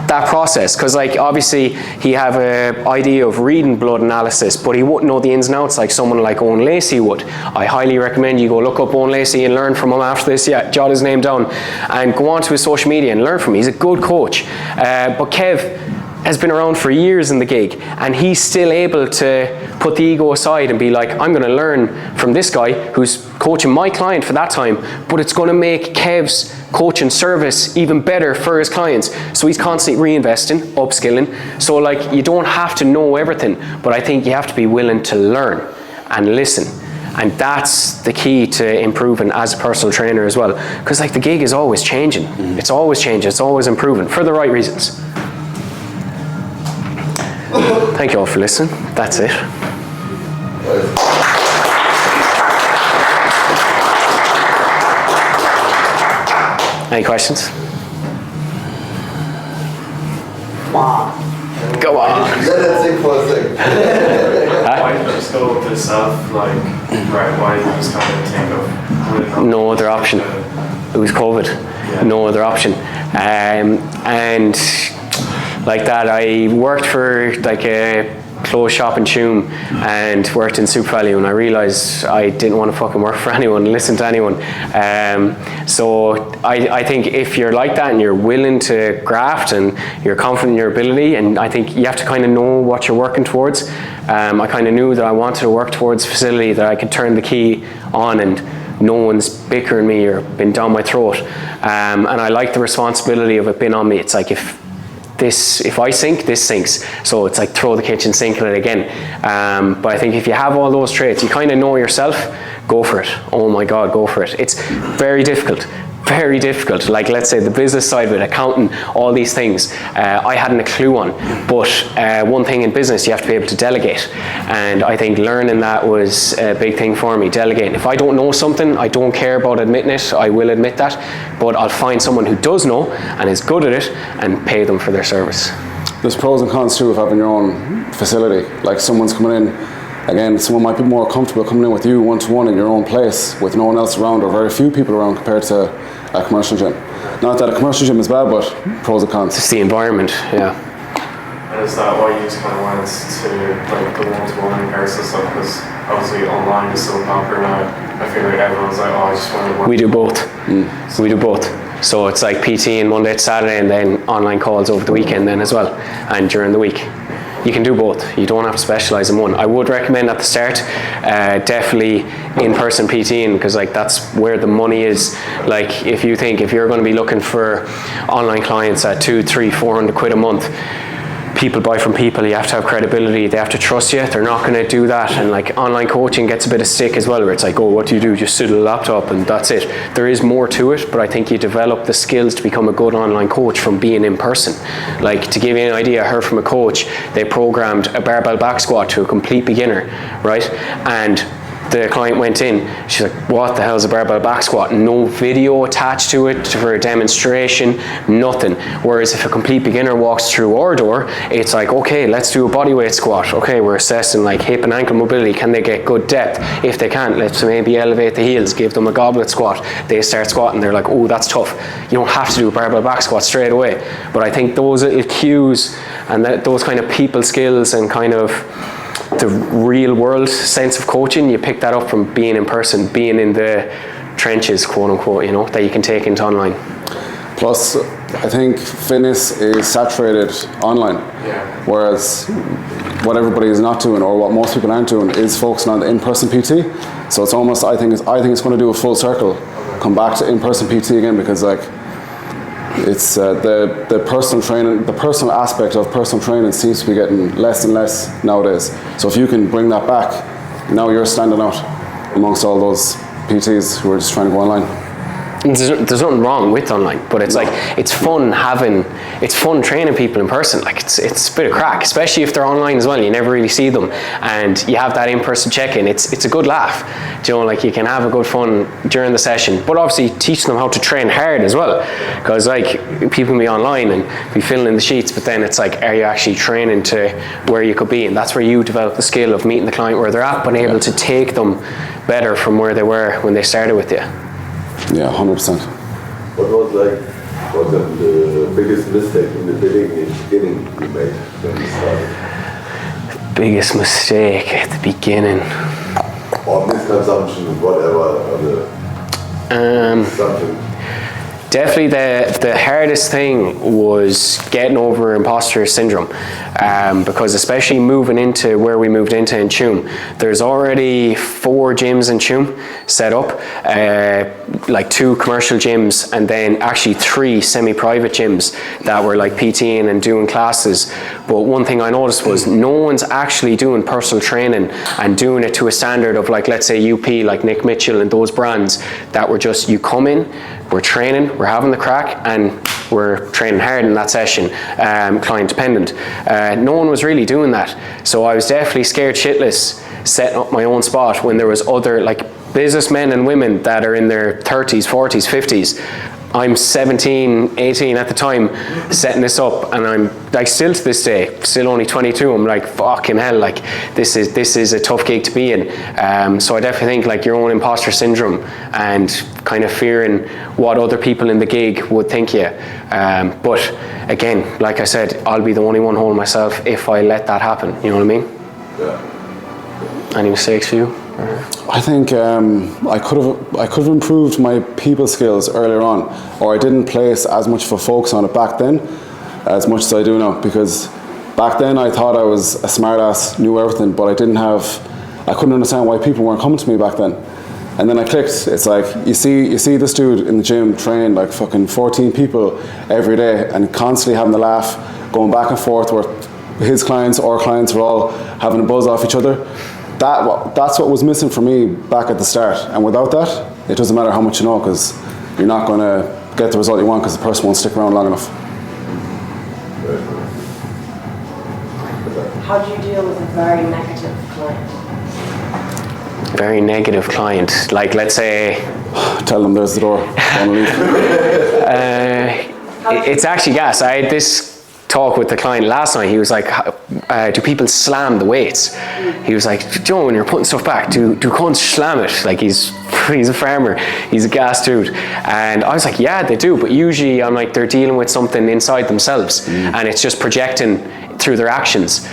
Speaker 1: that process, because like obviously he have a idea of reading blood analysis, but he wouldn't know the ins and outs like someone like Owen Lacey would. I highly recommend you go look up Owen Lacey and learn from him after this. Yeah, jot his name down and go onto his social media and learn from him. He's a good coach. But Kev has been around for years in the gig, and he's still able to put the ego aside and be like, I'm going to learn from this guy who's coaching my client for that time, but it's going to make Kev's coaching service even better for his clients. So he's constantly reinvesting, upskilling. So like, you don't have to know everything, but I think you have to be willing to learn and listen. And that's the key to improving as a personal trainer as well. Because like the gig is always changing. It's always changing, it's always improving for the right reasons. Thank you all for listening. That's it. Any questions? Go on.
Speaker 3: Let it sink for a second.
Speaker 6: Why did you just go with the self, like, right, why did you just kind of think of
Speaker 1: no other option. It was COVID. Yeah. No other option. And like that, I worked for like a clothes shop in Tuam and worked in Soup Valley, and I realised I didn't want to fucking work for anyone, listen to anyone. So I think if you're like that and you're willing to graft and you're confident in your ability, and I think you have to kind of know what you're working towards. I kind of knew that I wanted to work towards a facility that I could turn the key on and no one's bickering me or been down my throat. And I like the responsibility of it being on me. It's like if I sink, this sinks. So it's like throw the kitchen sink at it again. But I think if you have all those traits, you kind of know yourself, go for it. Oh my God, go for it. It's very difficult. Very difficult. Like let's say the business side of it, accounting, all these things, I hadn't a clue on. But one thing in business, you have to be able to delegate. And I think learning that was a big thing for me, delegating. If I don't know something, I don't care about admitting it, I will admit that. But I'll find someone who does know and is good at it and pay them for their service.
Speaker 2: There's pros and cons too of having your own facility. Like someone's coming in, again, someone might be more comfortable coming in with you one-to-one in your own place with no one else around or very few people around compared to a commercial gym. Not that a commercial gym is bad, but pros and cons.
Speaker 1: It's the environment, yeah.
Speaker 6: And is that why you just kind of went to like the one-to-one in person stuff? Because obviously online is so popular now. I feel like everyone's like, oh, I just want to work.
Speaker 1: We do both. We do both. So it's like PT and Monday to Saturday and then online calls over the weekend then as well and during the week. You can do both. You don't have to specialize in one. I would recommend at the start, definitely in-person PTing, because like that's where the money is. Like if you're going to be looking for online clients at 200, 300, 400 quid a month, people buy from people, you have to have credibility, they have to trust you, they're not going to do that. And like online coaching gets a bit of stick as well, where it's like, oh, what do you do? Just sit at a laptop and that's it. There is more to it, but I think you develop the skills to become a good online coach from being in person. Like to give you an idea, I heard from a coach, they programmed a barbell back squat to a complete beginner, right? And the client went in, she's like, what the hell is a barbell back squat? No video attached to it for a demonstration, nothing. Whereas if a complete beginner walks through our door, it's like, okay, let's do a bodyweight squat. Okay, we're assessing like hip and ankle mobility. Can they get good depth? If they can't, let's maybe elevate the heels, give them a goblet squat. They start squatting, they're like, oh, that's tough. You don't have to do a barbell back squat straight away. But I think those little cues and those kind of people skills and kind of the real world sense of coaching, you pick that up from being in person, being in the trenches, quote unquote, you know, that you can take into online.
Speaker 2: Plus, I think fitness is saturated online, whereas what everybody is not doing, or what most people aren't doing, is focusing on the in-person PT. So it's almost, I think it's going to do a full circle, come back to in-person PT again, because like it's the personal training, the personal aspect of personal training seems to be getting less and less nowadays. So if you can bring that back, now you're standing out amongst all those PTs who are just trying to go online.
Speaker 1: there's nothing wrong with online, but it's like it's fun training people in person. Like it's a bit of crack, especially if they're online as well. You never really see them, and you have that in-person check-in. It's a good laugh. You know, like you can have a good fun during the session, but obviously teaching them how to train hard as well, because like people can be online and be filling in the sheets, but then it's like, are you actually training to where you could be? And that's where you develop the skill of meeting the client where they're at, but able to take them better from where they were when they started with you.
Speaker 2: Yeah, 100%.
Speaker 3: What was the biggest mistake in the beginning you made when you started?
Speaker 1: Biggest mistake at the beginning.
Speaker 3: Or misconsumption, whatever. Something.
Speaker 1: Definitely the hardest thing was getting over imposter syndrome, because especially moving into where we moved into in Tuam, there's already 4 gyms in Tuam set up, like 2 commercial gyms and then actually 3 semi-private gyms that were like PTing and doing classes. But one thing I noticed was no one's actually doing personal training and doing it to a standard of like, let's say UP, like Nick Mitchell and those brands that were just, you come in, we're training, we're having the crack, and we're training hard in that session, client dependent. No one was really doing that. So I was definitely scared shitless setting up my own spot when there was other like businessmen and women that are in their 30s, 40s, 50s. I'm 17, 18 at the time setting this up, and I'm like still to this day, still only 22, I'm like fucking hell, like this is a tough gig to be in. So I definitely think like your own imposter syndrome and kind of fearing what other people in the gig would think you. But again, like I said, I'll be the only one holding myself if I let that happen, you know what I mean?
Speaker 3: Yeah.
Speaker 1: Any mistakes for you?
Speaker 2: I think I could have improved my people skills earlier on, or I didn't place as much of a focus on it back then as much as I do now, because back then I thought I was a smart ass, knew everything, but I couldn't understand why people weren't coming to me back then. And then I clicked. It's like you see this dude in the gym train like fucking 14 people every day and constantly having a laugh, going back and forth where his clients or clients were all having a buzz off each other. That's what was missing for me back at the start, and without that it doesn't matter how much you know, because you're not going to get the result you want because the person won't stick around long enough.
Speaker 7: How do you deal with a very negative client?
Speaker 1: Very negative client, like let's say
Speaker 2: Tell them there's the door, don't leave.
Speaker 1: it's actually gas. I had this talk with the client last night. He was like, do people slam the weights? He was like, Joe, when you're putting stuff back, do cunts slam it? Like he's a farmer, he's a gas dude. And I was like, yeah, they do, but usually I'm like, they're dealing with something inside themselves and it's just projecting through their actions.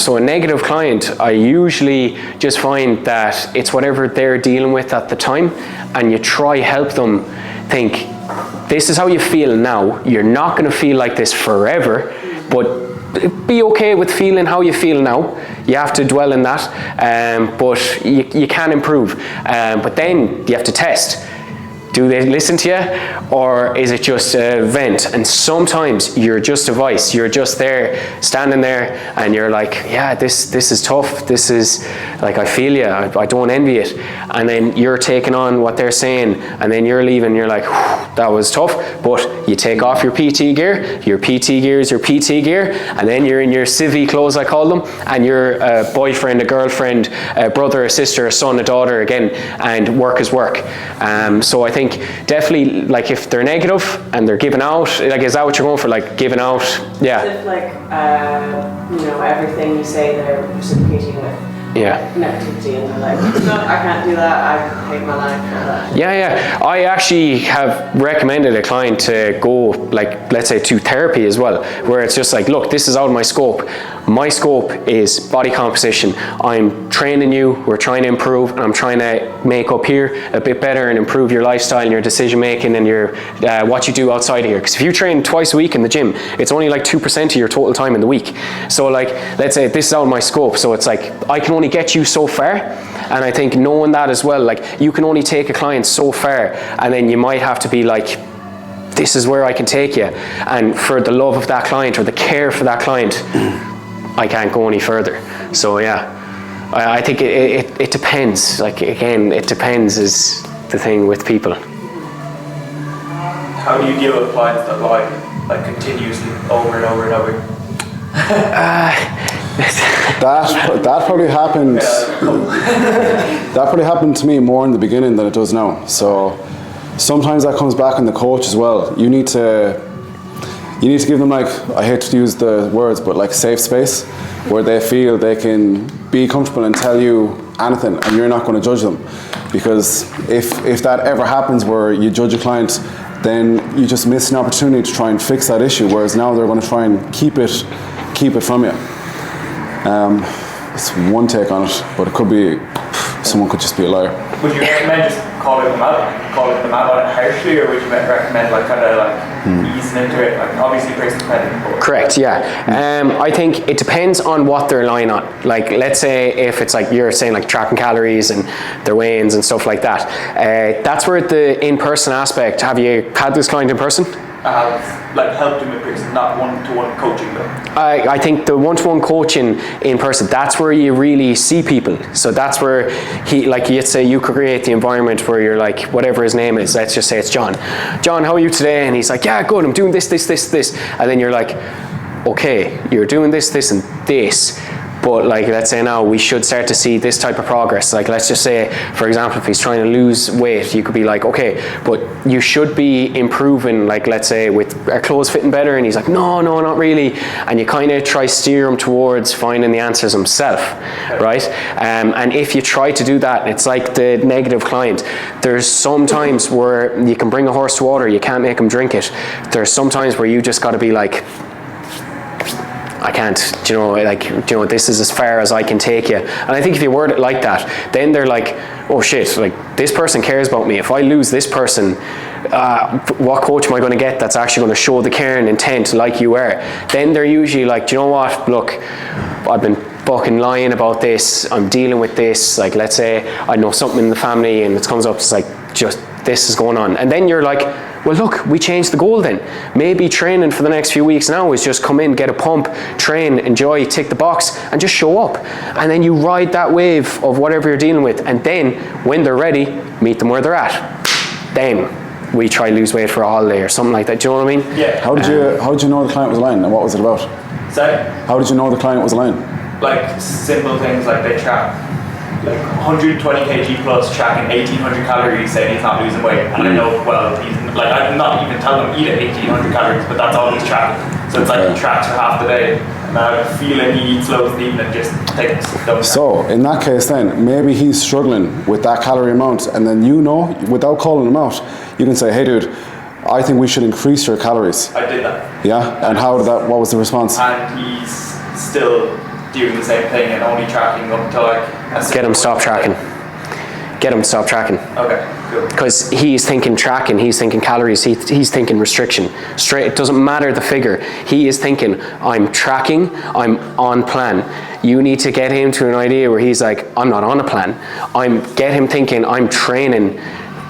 Speaker 1: So a negative client, I usually just find that it's whatever they're dealing with at the time, and you try help them think, this is how you feel now. You're not going to feel like this forever, but be okay with feeling how you feel now. You have to dwell in that, but you can improve. But then you have to test. Do they listen to you, or is it just a vent? And sometimes you're just a voice. You're just there, standing there, and you're like, yeah, this is tough. This is like, I feel you. I don't envy it. And then you're taking on what they're saying, and then you're leaving. You're like, that was tough. But you take off your PT gear. Your PT gear is your PT gear, and then you're in your civvy clothes, I call them, and you're a boyfriend, a girlfriend, a brother, a sister, a son, a daughter again, and work is work. So I think definitely, like if they're negative and they're giving out, like is that what you're going for, like giving out? Yeah.
Speaker 7: As if like, everything you say they're reciprocating with negativity, and they're like, no, I can't do that, I hate my life.
Speaker 1: Yeah. I actually have recommended a client to go, like, let's say to therapy as well, where it's just like, look, this is out of my scope. My scope is body composition. I'm training you, we're trying to improve, and I'm trying to make up here a bit better and improve your lifestyle and your decision making and your what you do outside of here. Because if you train twice a week in the gym, it's only like 2% of your total time in the week. So like, let's say this is out of my scope, so it's like, I can only get you so far. And I think knowing that as well, like you can only take a client so far, and then you might have to be like, this is where I can take you. And for the love of that client or the care for that client, I can't go any further. So yeah, I think it depends. Like again, it depends is the thing with people.
Speaker 5: How do you deal with clients that lie like continuously over and over and over?
Speaker 2: That probably happened. That probably happened to me more in the beginning than it does now. So sometimes that comes back in the coach as well. You need to give them, like, I hate to use the words, but like safe space where they feel they can be comfortable and tell you anything and you're not going to judge them. Because if that ever happens where you judge a client, then you just miss an opportunity to try and fix that issue, whereas now they're going to try and keep it from you. It's one take on it, but it could be, someone could just be a liar.
Speaker 5: Would you recommend just calling them out on it harshly, or would you recommend like kind of like easing into it? Like obviously person dependent.
Speaker 1: Correct, yeah. I think it depends on what they're lying on. Like, let's say if it's like you're saying, like tracking calories and their weigh-ins and stuff like that. That's where the in-person aspect. Have you had this client in person?
Speaker 5: I have like helped him in person, not one-to-one coaching though.
Speaker 1: I think the one-to-one coaching in person, that's where you really see people. So that's where you'd say you create the environment where you're like, whatever his name is, let's just say it's John. John, how are you today? And he's like, yeah, good, I'm doing this. And then you're like, okay, you're doing this, and this. But like, let's say now we should start to see this type of progress. Like, let's just say, for example, if he's trying to lose weight, you could be like, okay, but you should be improving, like, let's say with our clothes fitting better. And he's like, no, not really. And you kind of try steer him towards finding the answers himself, right? And if you try to do that, it's like the negative client. There's some times where you can bring a horse to water, you can't make him drink it. There's some times where you just got to be like, I can't, this is as far as I can take you. And I think if you word it like that, then they're like, oh shit, like this person cares about me. If I lose this person, what coach am I going to get that's actually going to show the care and intent like you are? Then they're usually like, do you know what, look, I've been fucking lying about this, I'm dealing with this, like let's say I know something in the family and it comes up, it's like, just this is going on. And then you're like, well look, we changed the goal then. Maybe training for the next few weeks now is just come in, get a pump, train, enjoy, tick the box, and just show up. And then you ride that wave of whatever you're dealing with, and then when they're ready, meet them where they're at. Then we try lose weight for a holiday or something like that. Do you know what I mean?
Speaker 5: Yeah.
Speaker 2: How did you know the client was lying, and what was it about?
Speaker 5: Sorry?
Speaker 2: How did you know the client was lying?
Speaker 5: Like simple things like they track like 120 kg plus tracking 1800 calories, saying he's not losing weight. And I know, well, he's like, I'm not even telling him eat 1800 calories, but that's all he's tracking. So it's like he tracks for half the day, and I have a feeling he eats loads in the evening, just takes those.
Speaker 2: So in that case then, maybe he's struggling with that calorie amount, and then without calling him out, you can say, hey dude, I think we should increase your calories.
Speaker 5: I did that.
Speaker 2: Yeah, and what was the response?
Speaker 5: And he's still doing the same thing and only tracking up to like
Speaker 1: Get him to stop tracking.
Speaker 5: Okay, cool.
Speaker 1: Because he's thinking tracking, he's thinking calories, he's thinking restriction. Straight, it doesn't matter the figure. He is thinking, I'm tracking, I'm on plan. You need to get him to an idea where he's like, I'm not on a plan. Get him thinking, I'm training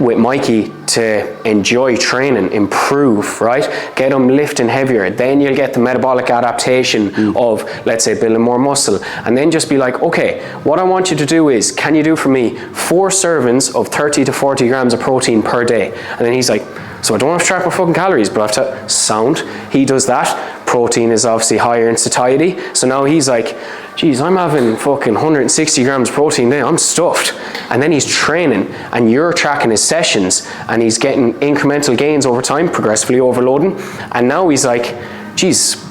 Speaker 1: with Mikey to enjoy training, improve, right? Get them lifting heavier. Then you'll get the metabolic adaptation of, let's say, building more muscle. And then just be like, okay, what I want you to do is, can you do for me 4 servings of 30 to 40 grams of protein per day? And then he's like, so I don't have to track my fucking calories, but I have to sound. He does that. Protein is obviously higher in satiety. So now he's like, geez, I'm having fucking 160 grams of protein a day, I'm stuffed. And then he's training, and you're tracking his sessions, and he's getting incremental gains over time, progressively overloading. And now he's like, geez,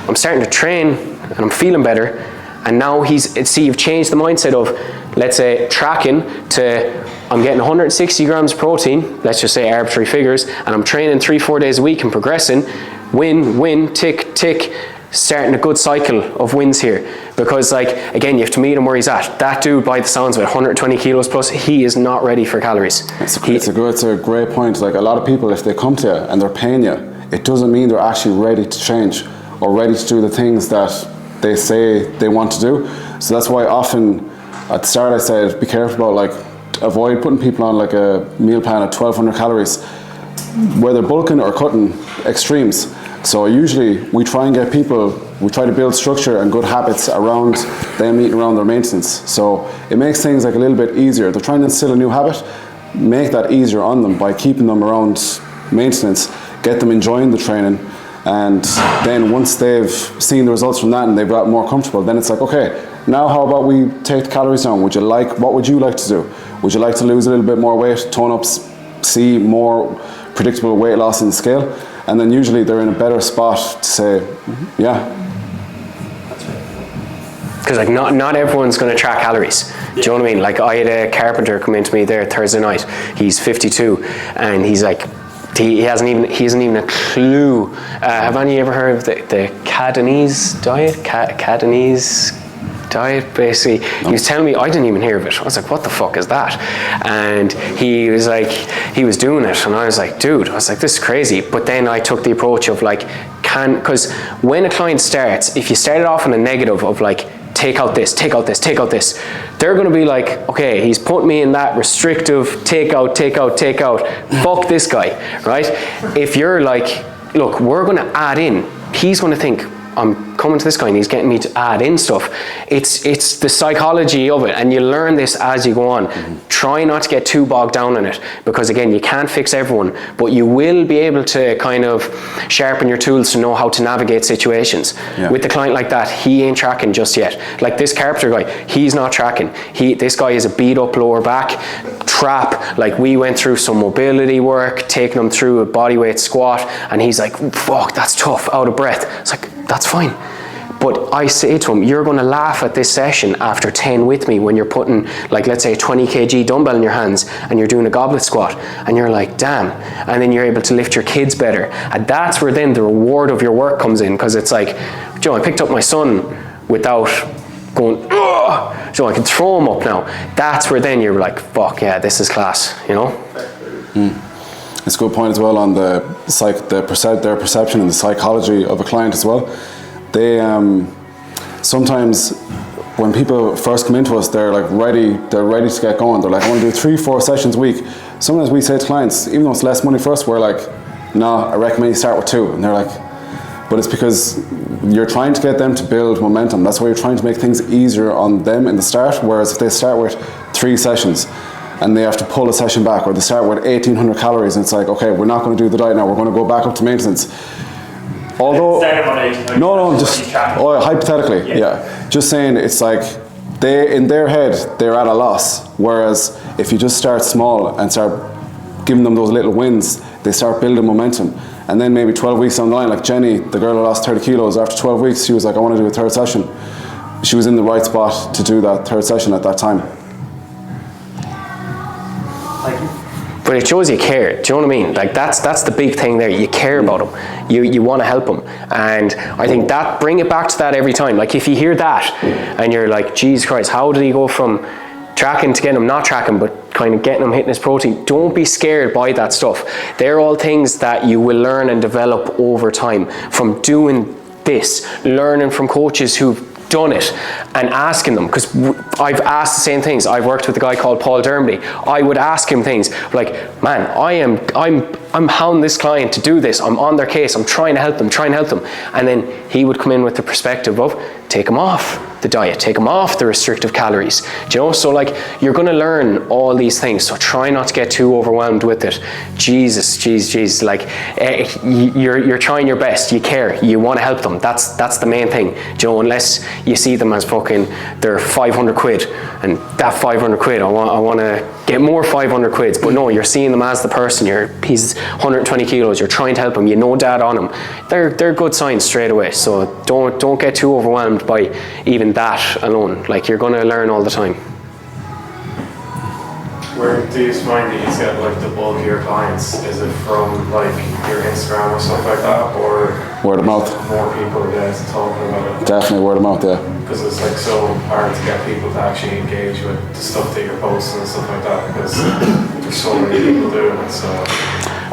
Speaker 1: I'm starting to train, and I'm feeling better. And now you've changed the mindset of, let's say, tracking to, I'm getting 160 grams of protein, let's just say arbitrary figures, and I'm training 3-4 days a week and progressing, win, tick, tick, starting a good cycle of wins here. Because like, again, you have to meet him where he's at. That dude, by the sounds of it, 120 kilos plus, he is not ready for calories.
Speaker 2: It's a great point. Like, a lot of people, if they come to you and they're paying you, it doesn't mean they're actually ready to change or ready to do the things that they say they want to do. So that's why often at the start I said, be careful about, like, avoid putting people on like a meal plan at 1200 calories, whether bulking or cutting, extremes. So usually we try and get people, we try to build structure and good habits around them eating around their maintenance. So it makes things like a little bit easier. They're trying to instill a new habit, make that easier on them by keeping them around maintenance, get them enjoying the training, and then once they've seen the results from that and they've got more comfortable, then it's like, okay, now how about we take the calories down? What would you like to do? Would you like to lose a little bit more weight, tone up, see more predictable weight loss in the scale? And then usually they're in a better spot to say, yeah.
Speaker 1: Because like not everyone's going to track calories. Do you know what I mean? Like I had a carpenter come into me there Thursday night. He's 52, and he's like, he hasn't even a clue. Have any ever heard of the Cadanese diet? Cadanese diet, basically. He was telling me, I didn't even hear of it. I was like, what the fuck is that? And he was like, he was doing it, and I was like, dude, I was like, this is crazy. But then I took the approach of like, because when a client starts, if you start it off in a negative of like, take out this, take out this, take out this, they're going to be like, okay, he's put me in that restrictive take out, fuck this guy, right? If you're like, look, we're going to add in, he's going to think, I'm coming to this guy and he's getting me to add in stuff. It's the psychology of it, and you learn this as you go on. Try not to get too bogged down in it, because again, you can't fix everyone, but you will be able to kind of sharpen your tools to know how to navigate situations. With the client like that, he ain't tracking just yet. Like this carpenter guy, he's not tracking. This guy is a beat up lower back, trap. Like we went through some mobility work, taking him through a bodyweight squat, and he's like, fuck, that's tough, out of breath. It's like, that's fine. But I say to him, you're going to laugh at this session after 10 with me when you're putting, like, let's say a 20 kg dumbbell in your hands and you're doing a goblet squat, and you're like, damn. And then you're able to lift your kids better. And that's where then the reward of your work comes in, because it's like, Joe, I picked up my son without going, ugh, so I can throw him up now. That's where then you're like, fuck yeah, this is class, you know?
Speaker 2: It's a good point as well on their perception and the psychology of a client as well. They sometimes when people first come into us, they're ready to get going. They're like, I want to do 3-4 sessions a week. Sometimes we say to clients, even though it's less money for us, we're like, no, I recommend you start with 2. And they're like, but it's because you're trying to get them to build momentum. That's why you're trying to make things easier on them in the start. Whereas if they start with 3 sessions and they have to pull a session back, or they start with 1,800 calories, and it's like, okay, we're not going to do the diet now, we're going to go back up to maintenance. Although, hypothetically, yeah. Just saying, it's like, in their head, they're at a loss. Whereas if you just start small and start giving them those little wins, they start building momentum. And then maybe 12 weeks down the line, like Jenny, the girl who lost 30 kilos, after 12 weeks, she was like, I want to do a 3rd session. She was in the right spot to do that 3rd session at that time.
Speaker 1: But it shows you care. Do you know what I mean? Like that's the big thing there. You care about them. You want to help them. And I think that, bring it back to that every time. Like if you hear that and you're like, Jesus Christ, how did he go from tracking to getting him not tracking, but kind of getting him hitting his protein? Don't be scared by that stuff. They're all things that you will learn and develop over time from doing this, learning from coaches who've done it and asking them, because I've asked the same things. I've worked with a guy called Paul Dermody. I would ask him things like, man, I'm hounding this client to do this. I'm on their case. I'm trying to help them. And then he would come in with the perspective of, take them off the diet, take them off the restrictive calories. Do you know? So like, you're going to learn all these things. So try not to get too overwhelmed with it. Jesus, like you're trying your best. You care. You want to help them. That's the main thing. Do you know? Unless you see them as fucking, they're 500 quid, and that 500 quid, I want to get more 500 quids. But no, you're seeing them as the person. He's 120 kilos. You're trying to help him. You know data on him. They're good signs straight away. So don't get too overwhelmed by even that alone. Like, you're going to learn all the time.
Speaker 6: Where do you find that you get like the bulk of your clients? Is it from like your Instagram or stuff like that, or
Speaker 2: word of mouth?
Speaker 6: More people talking about it.
Speaker 2: Definitely word of mouth, yeah.
Speaker 6: Because it's like so hard to get people to actually engage with the stuff that you're posting and stuff like that, because there's so many people doing it. So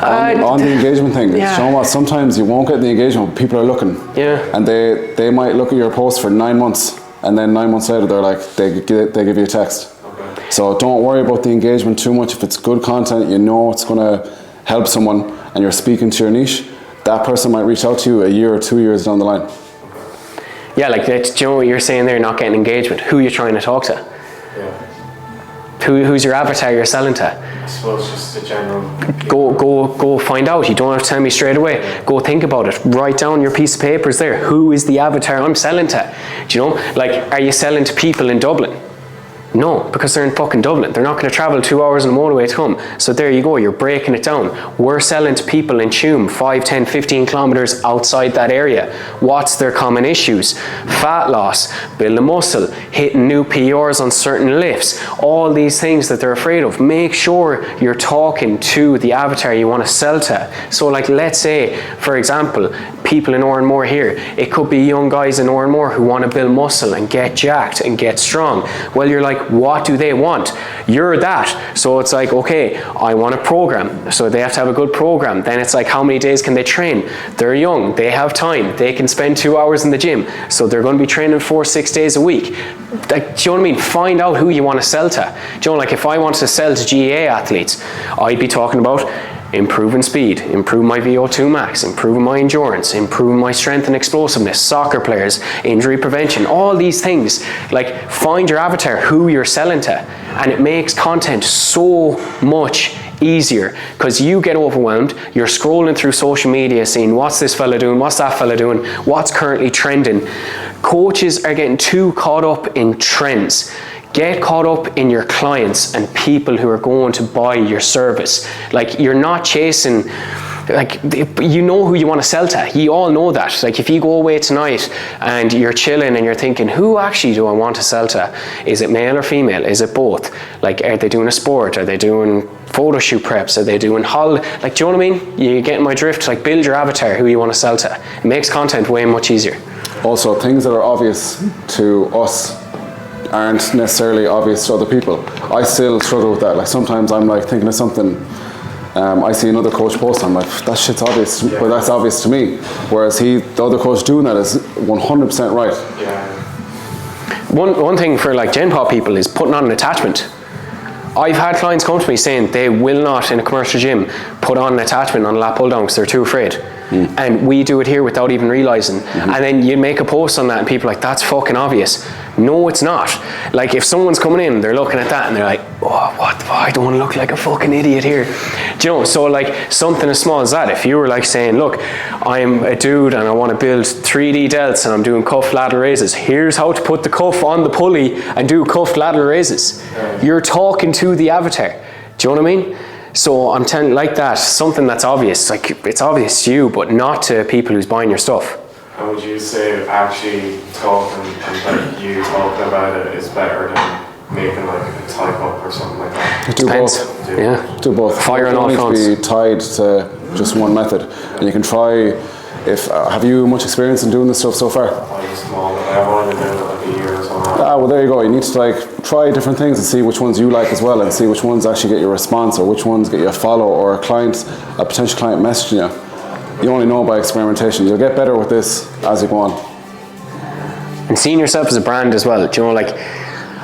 Speaker 2: on the engagement thing, you know what? Sometimes you won't get the engagement, but people are looking.
Speaker 1: Yeah.
Speaker 2: And they might look at your post for 9 months, and then 9 months later they're like, they give you a text. So don't worry about the engagement too much. If it's good content, you know it's going to help someone, and you're speaking to your niche, that person might reach out to you a year or 2 years down the line.
Speaker 1: Yeah, like, do you know what you're saying there, not getting engagement? Who are you trying to talk to?
Speaker 6: Yeah.
Speaker 1: Who's your avatar you're selling to?
Speaker 6: I suppose just the general.
Speaker 1: Go find out. You don't have to tell me straight away. Go think about it. Write down your piece of papers there. Who is the avatar I'm selling to? Do you know? Like, are you selling to people in Dublin? No, because they're in fucking Dublin. They're not going to travel 2 hours on the motorway to come. So there you go, you're breaking it down. We're selling to people in Tuam, 5, 10, 15 kilometres outside that area. What's their common issues? Fat loss, building muscle, hitting new PRs on certain lifts, all these things that they're afraid of. Make sure you're talking to the avatar you want to sell to. So like, let's say, for example, people in Oranmore here, it could be young guys in Oranmore who want to build muscle and get jacked and get strong. Well, you're like, what do they want? You're that. So it's like, okay, I want a program. So they have to have a good program. Then it's like, how many days can they train? They're young, they have time, they can spend 2 hours in the gym. So they're going to be training 4-6 days a week. Like, do you know what I mean? Find out who you want to sell to. Do you know, like if I wanted to sell to GAA athletes, I'd be talking about improving speed, improving my VO2 max, improving my endurance, improving my strength and explosiveness, soccer players, injury prevention, all these things. Like, find your avatar, who you're selling to, and it makes content so much easier because you get overwhelmed. You're scrolling through social media seeing what's this fella doing, what's that fella doing, what's currently trending. Coaches are getting too caught up in trends. Get caught up in your clients and people who are going to buy your service. Like, you're not chasing, like, you know who you want to sell to. You all know that. Like, if you go away tonight and you're chilling and you're thinking, who actually do I want to sell to? Is it male or female? Is it both? Like, are they doing a sport? Are they doing photo shoot preps? Are they doing like, do you know what I mean? You get my drift. Like, build your avatar, who you want to sell to. It makes content way much easier.
Speaker 2: Also, things that are obvious to us aren't necessarily obvious to other people. I still struggle with that. Like, sometimes I'm like thinking of something, I see another coach post, I'm like, that shit's obvious, but that's obvious to me. Whereas the other coach doing that is 100% right.
Speaker 6: Yeah.
Speaker 1: One thing for like Gen Pop people is putting on an attachment. I've had clients come to me saying they will not, in a commercial gym, put on an attachment on a lat pull down because they're too afraid. And we do it here without even realizing. And then you make a post on that and people are like, that's fucking obvious. No, it's not. Like, if someone's coming in, they're looking at that and they're like, oh, what the fuck? I don't want to look like a fucking idiot here. Do you know? So like, something as small as that, if you were like saying, look, I'm a dude and I want to build 3D delts and I'm doing cuff lateral raises. Here's how to put the cuff on the pulley and do cuff lateral raises. You're talking to the avatar. Do you know what I mean? So I'm telling, like that, something that's obvious, like it's obvious to you, but not to people who's buying your stuff.
Speaker 6: And would you say actually talking and like you talking about it is better than making like a type up or something like that?
Speaker 2: Do
Speaker 1: Depends.
Speaker 2: both.
Speaker 1: Yeah.
Speaker 2: Do both.
Speaker 1: Fire on all fronts.
Speaker 2: You don't need to be tied to just one method, and you can try. Have you much experience in doing this stuff so far?
Speaker 6: I'm small, but I've only been doing it like a year or so.
Speaker 2: Well, there you go. You need to like try different things and see which ones you like as well, and see which ones actually get you a response, or which ones get you a follow, or a potential client messaging you. You only know by experimentation. You'll get better with this as you go on.
Speaker 1: And seeing yourself as a brand as well. Do you know, like,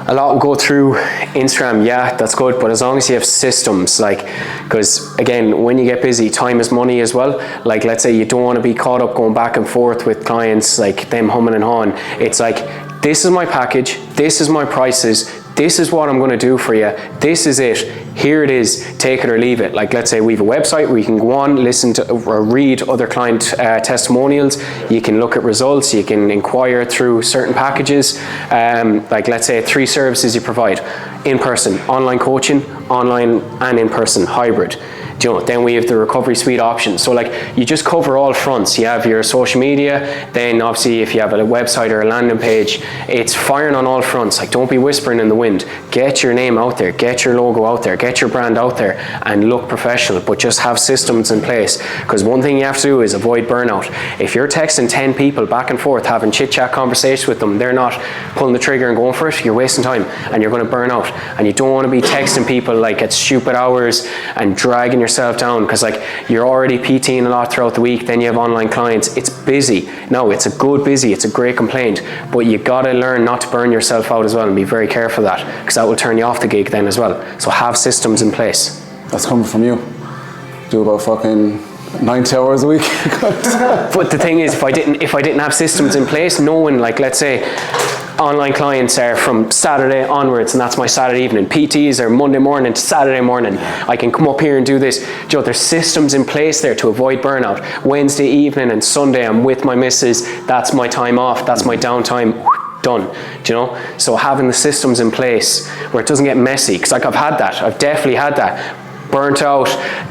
Speaker 1: a lot will go through Instagram, yeah, that's good, but as long as you have systems, like, because again, when you get busy, time is money as well. Like, let's say you don't want to be caught up going back and forth with clients, like them humming and hawing. It's like, this is my package, this is my prices, this is what I'm going to do for you, this is it, here it is, take it or leave it. Like, let's say we have a website where you can go on, listen to or read other client testimonials, you can look at results, you can inquire through certain packages, like let's say 3 services you provide: in-person, online coaching, online and in-person, hybrid. You know, then we have the recovery suite option. So like, you just cover all fronts. You have your social media, then obviously if you have a website or a landing page, it's firing on all fronts. Like, don't be whispering in the wind. Get your name out there, get your logo out there, get your brand out there and look professional, but just have systems in place. Because one thing you have to do is avoid burnout. If you're texting 10 people back and forth, having chit-chat conversations with them, they're not pulling the trigger and going for it, you're wasting time and you're going to burn out. And you don't want to be texting people like at stupid hours and dragging yourself down, because like, you're already PTing a lot throughout the week, then you have online clients, it's busy. No, it's a good busy, it's a great complaint, but you gotta learn not to burn yourself out as well, and be very careful of that, because that will turn you off the gig then as well. So have systems in place.
Speaker 2: That's coming from you. Do about fucking 90 hours a week.
Speaker 1: But the thing is, if I didn't have systems in place, no one, like, let's say online clients are from Saturday onwards, and that's my Saturday evening. PTs are Monday morning to Saturday morning. I can come up here and do this. Do you know, there's systems in place there to avoid burnout. Wednesday evening and Sunday, I'm with my missus. That's my time off. That's my downtime. Done. Do you know? So having the systems in place where it doesn't get messy, because like I've had that. I've definitely had that. Burnt out,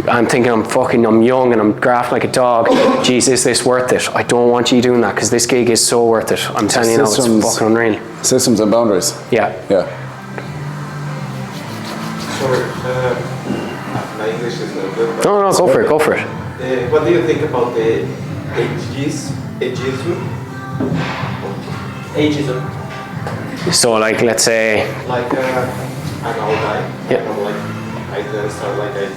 Speaker 1: I'm thinking I'm young and I'm grafting like a dog. Jeez, is this worth it? I don't want you doing that because this gig is so worth it. I'm telling you now, it's fucking unreal.
Speaker 2: Systems and boundaries.
Speaker 1: Yeah.
Speaker 2: Yeah.
Speaker 8: Sorry, my English is not good.
Speaker 1: No, go for it, go for it.
Speaker 8: What do you think about the ageism?
Speaker 1: So like, let's say...
Speaker 8: Like, I'm an old guy.
Speaker 1: Yeah.
Speaker 8: I'm like, I started like a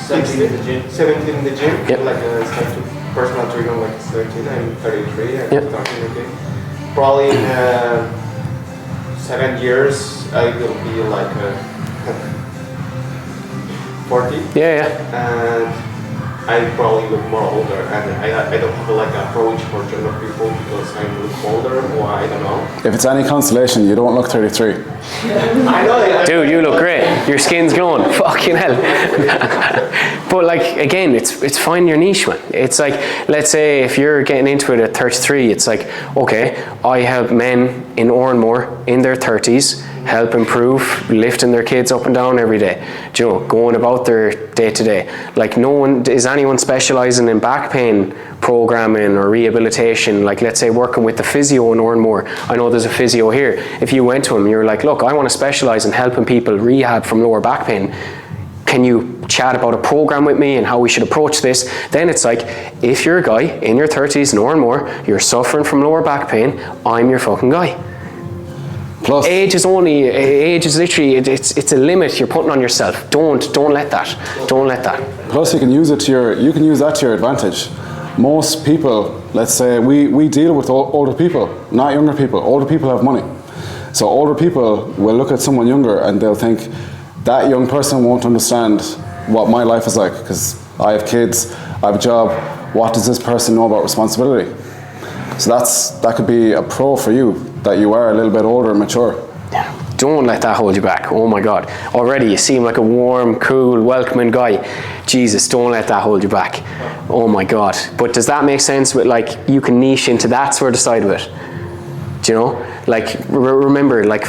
Speaker 8: 17 in the gym.
Speaker 1: Yep.
Speaker 8: Like I started personal training like 13. I'm 33. I'm
Speaker 1: Yep.
Speaker 8: starting again. Probably in 7 years I will be like 40.
Speaker 1: Yeah.
Speaker 8: And I probably look more older, and I don't have like an approach for younger people because I look older, or I don't know.
Speaker 2: If it's any consolation, you don't look 33.
Speaker 8: I know.
Speaker 1: Dude, you look great. Your skin's glowing. Fucking hell. But like, again, it's finding your niche, man. It's like, let's say if you're getting into it at 33, it's like, okay, I help men in Oranmore in their 30s help improve, lifting their kids up and down every day. Do you know, going about their day to day. Like is anyone specialising in back pain programming or rehabilitation, like let's say working with the physio in Oranmore. I know there's a physio here. If you went to him, you're like, look, I want to specialise in helping people rehab from lower back pain. Can you chat about a program with me and how we should approach this? Then it's like, if you're a guy in your 30s in Oranmore, you're suffering from lower back pain, I'm your fucking guy.
Speaker 2: Plus,
Speaker 1: age is literally, it's a limit you're putting on yourself. Don't let that. Don't let that.
Speaker 2: plus you can use that to your advantage. Most people, let's say, we deal with older people, not younger people. Older people have money. So older people will look at someone younger and they'll think, that young person won't understand what my life is like because I have kids, I have a job. What does this person know about responsibility? So that could be a pro for you, that you are a little bit older and mature.
Speaker 1: Yeah. Don't let that hold you back. Oh my God. Already you seem like a warm, cool, welcoming guy. Jesus, don't let that hold you back. Oh my God. But does that make sense with like, you can niche into that sort of side of it? Do you know? Like, remember, like,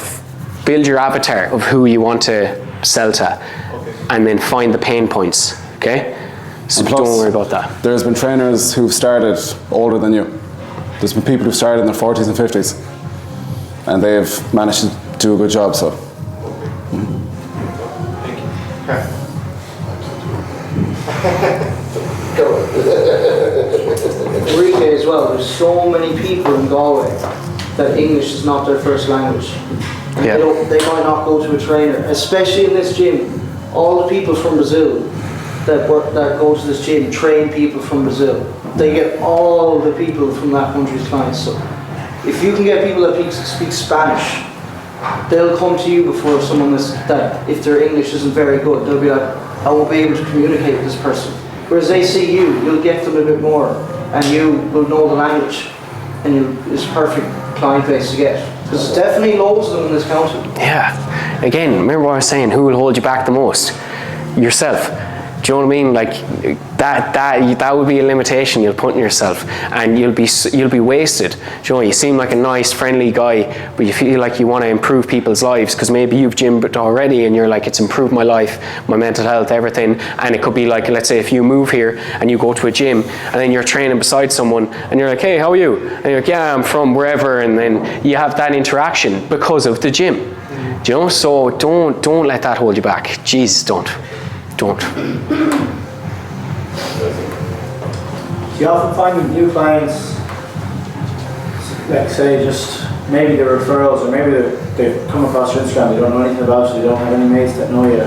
Speaker 1: build your avatar of who you want to sell to and then find the pain points, okay? So
Speaker 2: plus,
Speaker 1: don't worry about that.
Speaker 2: There's been trainers who've started older than you. There's been people who've started in their 40s and 50s and they've managed to do a good job, so.
Speaker 4: Really as well, there's so many people in Galway that English is not their first language. And
Speaker 1: Yeah.
Speaker 4: they might not go to a trainer, especially in this gym. All the people from Brazil that go to this gym train people from Brazil. They get all the people from that country's clients. So if you can get people that speak Spanish, they'll come to you before someone that if their English isn't very good, they'll be like, I won't be able to communicate with this person. Whereas they see you'll get them a bit more, and you will know the language, and it's a perfect client base to get. Because there's definitely loads of them in this county.
Speaker 1: Yeah. Again, remember what I was saying, who will hold you back the most? Yourself. Do you know what I mean? Like that would be a limitation you'll put on yourself, and you'll be wasted. Do you know, you seem like a nice, friendly guy, but you feel like you want to improve people's lives because maybe you've gymmed already, and you're like, it's improved my life, my mental health, everything. And it could be like, let's say, if you move here and you go to a gym, and then you're training beside someone, and you're like, hey, how are you? And you're like, yeah, I'm from wherever, and then you have that interaction because of the gym. Do you know? So don't let that hold you back. Jesus, don't.
Speaker 9: Do you often find new clients, like say just maybe they're referrals, or maybe they've come across your Instagram, they don't know anything about you, they don't have any mates that know you?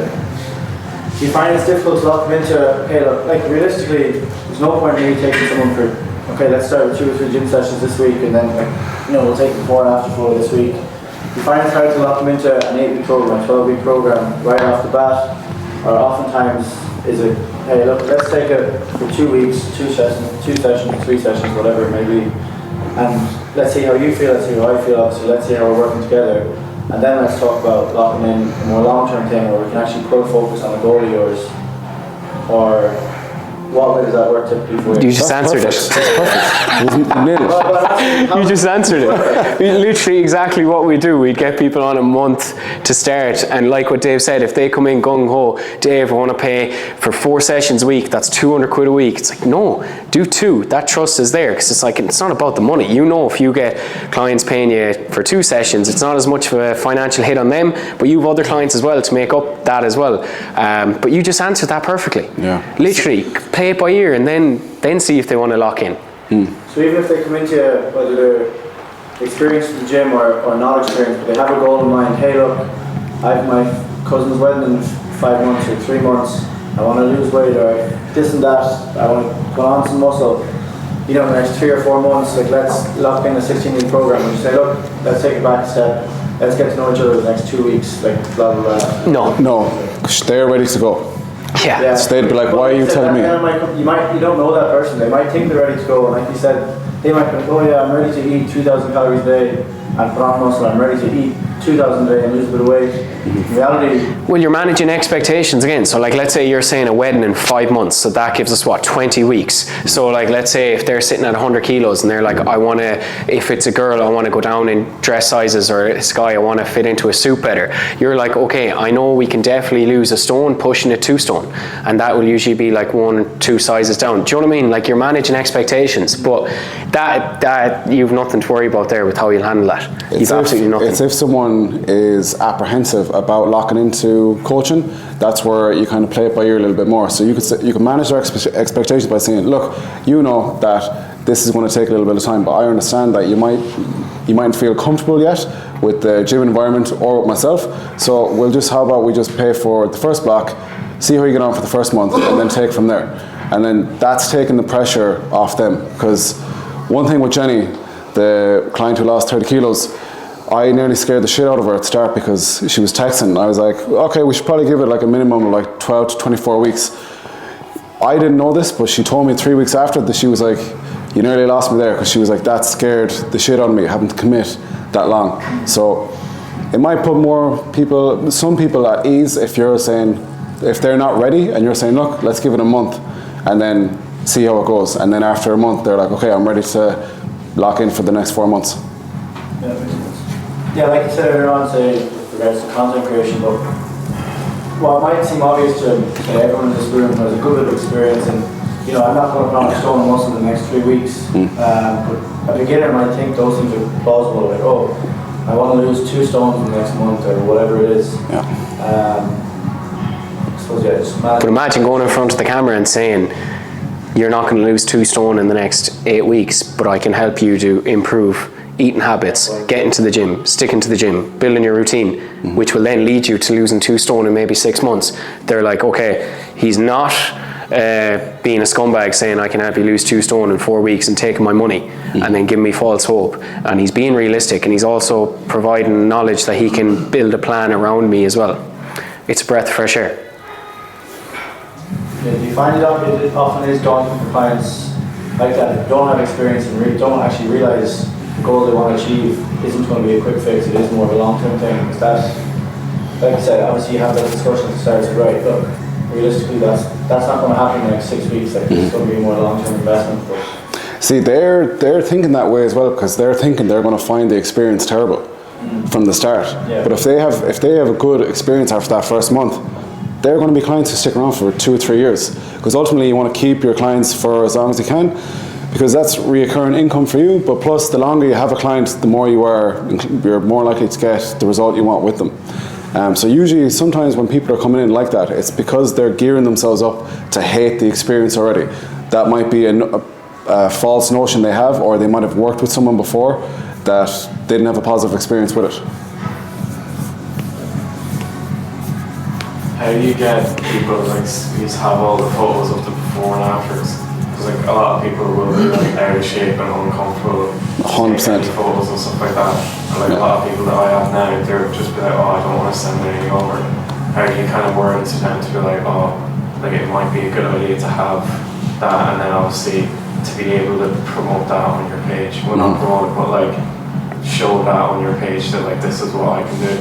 Speaker 9: Do you find it's difficult to lock them into, okay, look, like realistically, there's no point in me taking someone for, okay, let's start with 2 or 3 gym sessions this week, and then we'll take before and after for this week. You find it's hard to lock them into an 8-week program, a 12-week program right off the bat, or oftentimes is it, hey look, let's take it for 2 weeks, 2 sessions, 3 sessions, whatever it may be. and let's see how you feel, let's see how I feel, obviously, let's see how we're working together, and then let's talk about locking in a more long-term thing where we can actually put a focus on a goal of yours, or what way does that work typically for you?
Speaker 1: You just answered it.
Speaker 2: That's perfect.
Speaker 1: You just answered it. Literally exactly what we do. We'd get people on a month to start, and like what Dave said, if they come in gung-ho, Dave, I want to pay for 4 sessions a week, that's 200 quid a week. It's like, no, do 2. That trust is there, because it's like, it's not about the money. You know, if you get clients paying you for 2 sessions, it's not as much of a financial hit on them, but you have other clients as well to make up that as well. But you just answered that perfectly.
Speaker 2: Yeah.
Speaker 1: Literally, play it by ear, and then see if they want to lock in.
Speaker 9: So even if they come into you, whether they're experienced in the gym or not experienced, but they have a goal in mind, hey look, I have my cousin's wedding in 5 months or 3 months, I want to lose weight or this and that, I want to put on some muscle, you know, in the next 3 or 4 months, like let's lock in a 16-week program and you say, look, let's take it back a step, let's get to know each other the next 2 weeks, like blah blah blah.
Speaker 2: No, they're ready to go.
Speaker 1: Yeah.
Speaker 2: So they'd be like, why are you telling me?
Speaker 9: You don't know that person. They might think they're ready to go, and like you said, they might be like, oh yeah, I'm ready to eat 2,000 calories a day and put on muscle. I'm ready to eat 2,000 a day and lose a bit of weight. In reality,
Speaker 1: Well, you're managing expectations again. So like, let's say you're saying a wedding in 5 months. So that gives us what, 20 weeks. So like, let's say if they're sitting at 100 kilos and they're like, I want to, if it's a girl, I want to go down in dress sizes, or this guy, I want to fit into a suit better. You're like, okay, I know we can definitely lose a stone pushing it 2 stone. And that will usually be like 1 or 2 sizes down. Do you know what I mean? Like, you're managing expectations, but that you've nothing to worry about there with how you'll handle that. You've absolutely nothing.
Speaker 2: It's if someone is apprehensive about locking into coaching, that's where you kind of play it by ear a little bit more. So you can manage their expectations by saying, look, you know that this is going to take a little bit of time, but I understand that you might feel comfortable yet with the gym environment or with myself. So how about we just pay for the first block, see how you get on for the first month, and then take from there. And then that's taking the pressure off them. Because one thing with Jenny, the client who lost 30 kilos, I nearly scared the shit out of her at the start because she was texting. I was like, okay, we should probably give it like a minimum of like 12 to 24 weeks. I didn't know this, but she told me 3 weeks after that she was like, you nearly lost me there, because she was like, that scared the shit out of me, having to commit that long. So it might put some people at ease if they're not ready and you're saying, look, let's give it a month and then see how it goes. And then after a month, they're like, okay, I'm ready to lock in for the next 4 months.
Speaker 9: yeah, like you said earlier on, say with regards to content creation, but what might seem obvious to everyone in this room has a good bit of experience, and you know, I'm not going to put on a stone muscle in the next 3 weeks. But a beginner might think those things are plausible, like, oh, I want to lose 2 stones in the next month or whatever it is.
Speaker 1: But imagine going in front of the camera and saying, you're not going to lose 2 stone in the next 8 weeks, but I can help you to improve eating habits, getting to the gym, sticking to the gym, building your routine, which will then lead you to losing 2 stone in maybe 6 months. They're like, okay, he's not being a scumbag saying I can help you lose 2 stone in 4 weeks and taking my money and then giving me false hope. And he's being realistic, and he's also providing knowledge that he can build a plan around me as well. It's a breath of fresh air.
Speaker 9: Do you find it often is daunting for clients like that who don't have experience and don't actually realise the goal they want to achieve isn't going to be a quick fix, it is more of a long-term thing? Is that, like I said, obviously you have that discussion at the start, so right, look, realistically that's not going to happen in the next 6 weeks, like it's going to be more long-term investment. But
Speaker 2: See, they're thinking that way as well, because they're thinking they're going to find the experience terrible from the start.
Speaker 9: Yeah.
Speaker 2: But if they have a good experience after that first month, they're going to be clients who stick around for 2 or 3 years, because ultimately you want to keep your clients for as long as you can, because that's reoccurring income for you. But plus, the longer you have a client, the more you're more likely to get the result you want with them. So usually, sometimes when people are coming in like that, it's because they're gearing themselves up to hate the experience already. That might be a false notion they have, or they might have worked with someone before that they didn't have a positive experience with it.
Speaker 6: How do you get people like you just have all the photos of the before and afters? Because like a lot of people will be like out of shape and uncomfortable.
Speaker 2: 100%.
Speaker 6: Photos and stuff like that. And like a lot of people that I have now, they're just be like, oh, I don't want to send anything over. How do you kind of word it to them to be like, oh, like it might be a good idea to have that, and then obviously to be able to promote that on your page. Well, not promote it, but like show that on your page that like this is what I can do.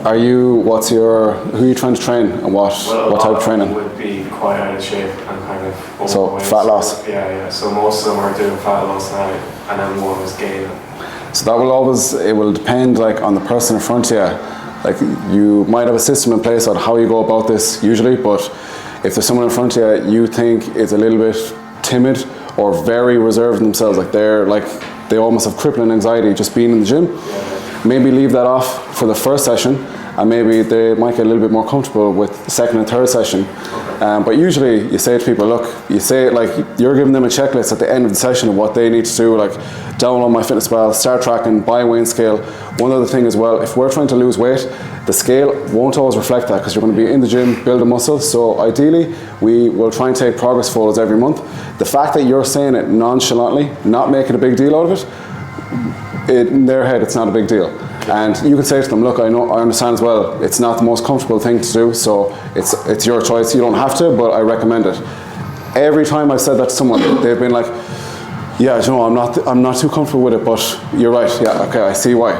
Speaker 2: Who are you trying to train, and what type of training?
Speaker 6: Would be quite out of shape and kind of
Speaker 2: So
Speaker 6: overweight.
Speaker 2: fat loss.
Speaker 6: Yeah. So most of them are doing fat loss now, and then one is gaining.
Speaker 2: So it will depend like on the person in front of you. Like you might have a system in place on how you go about this usually, but if there's someone in front of you think is a little bit timid or very reserved themselves, like they almost have crippling anxiety just being in the gym, maybe leave that off for the first session, and maybe they might get a little bit more comfortable with the second and third session. But usually you say to people, look, you say it like you're giving them a checklist at the end of the session of what they need to do, like download MyFitnessPal, start tracking, buy a weighing scale. One other thing as well, if we're trying to lose weight, the scale won't always reflect that because you're going to be in the gym, build a muscle. So ideally, we will try and take progress photos every month. The fact that you're saying it nonchalantly, not making a big deal out of it, in their head, it's not a big deal. And you can say to them, look, I understand as well, it's not the most comfortable thing to do, so it's your choice. You don't have to, but I recommend it. Every time I've said that to someone, they've been like, yeah, you know, I'm not too comfortable with it, but you're right. Yeah, okay, I see why.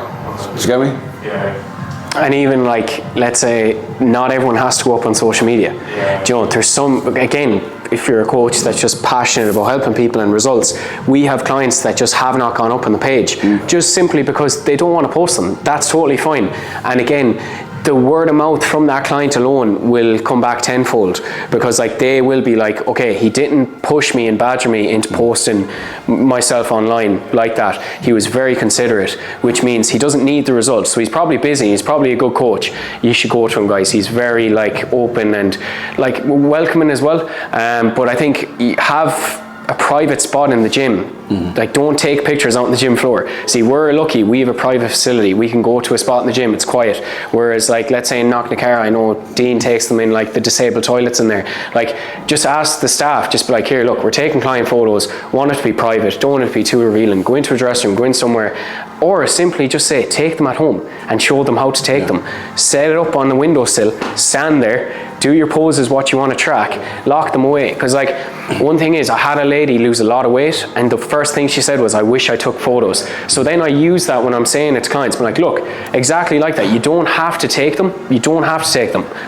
Speaker 2: Did you get me?
Speaker 6: Yeah.
Speaker 1: And even like, let's say, not everyone has to go up on social media.
Speaker 6: Yeah.
Speaker 1: Do you know, there's some, again, if you're a coach that's just passionate about helping people and results, we have clients that just have not gone up on the page, just simply because they don't want to post them. That's totally fine. And again, the word of mouth from that client alone will come back tenfold, because like they will be like, okay, he didn't push me and badger me into posting myself online like that. He was very considerate, which means he doesn't need the results. So he's probably busy, he's probably a good coach. You should go to him, guys. He's very like open and like welcoming as well. But I think have a private spot in the gym. Like, don't take pictures out on the gym floor. See, we're lucky, we have a private facility. We can go to a spot in the gym, it's quiet. Whereas like, let's say in Knocknacarra, I know Dean takes them in like the disabled toilets in there. Like, just ask the staff, just be like, here, look, we're taking client photos, want it to be private, don't want it to be too revealing. Go into a dressing room, go in somewhere, or simply just say, take them at home and show them how to take them. Set it up on the windowsill, stand there, do your poses, what you want to track, lock them away. Because like, one thing is, I had a lady lose a lot of weight, and the first thing she said was, I wish I took photos. So then I use that when I'm saying it to clients, I'm like, look, exactly like that. You don't have to take them,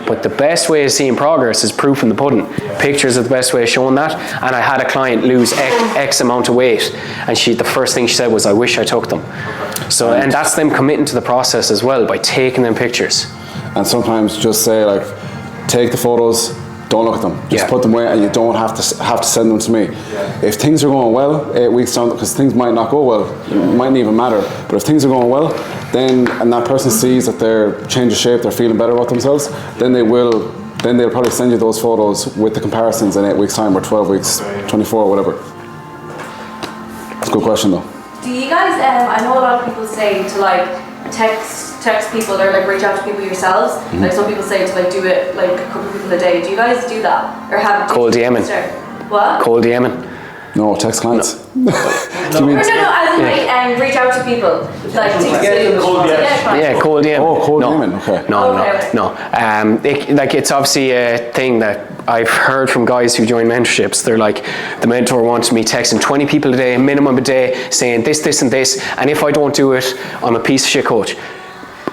Speaker 1: but the best way of seeing progress is proof in the pudding. Pictures are the best way of showing that. And I had a client lose X amount of weight, and the first thing she said was, I wish I took them. So, and that's them committing to the process as well, by taking them pictures.
Speaker 2: And sometimes just say like, take the photos, don't look at them. Just put them away, and you don't have to send them to me. If things are going well, 8 weeks down, because things might not go well, it mightn't even matter. But if things are going well, then and that person sees that they're changing shape, they're feeling better about themselves, then they'll probably send you those photos with the comparisons in 8 weeks time, or 12 weeks, 24, or whatever. It's a good question though.
Speaker 10: Do you guys? I know a lot of people say to like text people, or like reach out to people yourselves. Like some people say to like do it like a couple of people a day. Do you guys do that, or have
Speaker 1: cold DMing?
Speaker 10: What?
Speaker 1: Cold DMing.
Speaker 2: No, text clients.
Speaker 10: No, as in like reach out to people, like to
Speaker 1: cold DM.
Speaker 2: Oh, cold DMing. Okay.
Speaker 1: No. It's obviously a thing that I've heard from guys who join mentorships. They're like, the mentor wants me texting 20 people a day, minimum a day, saying this, this, and this, and if I don't do it, I'm a piece of shit coach.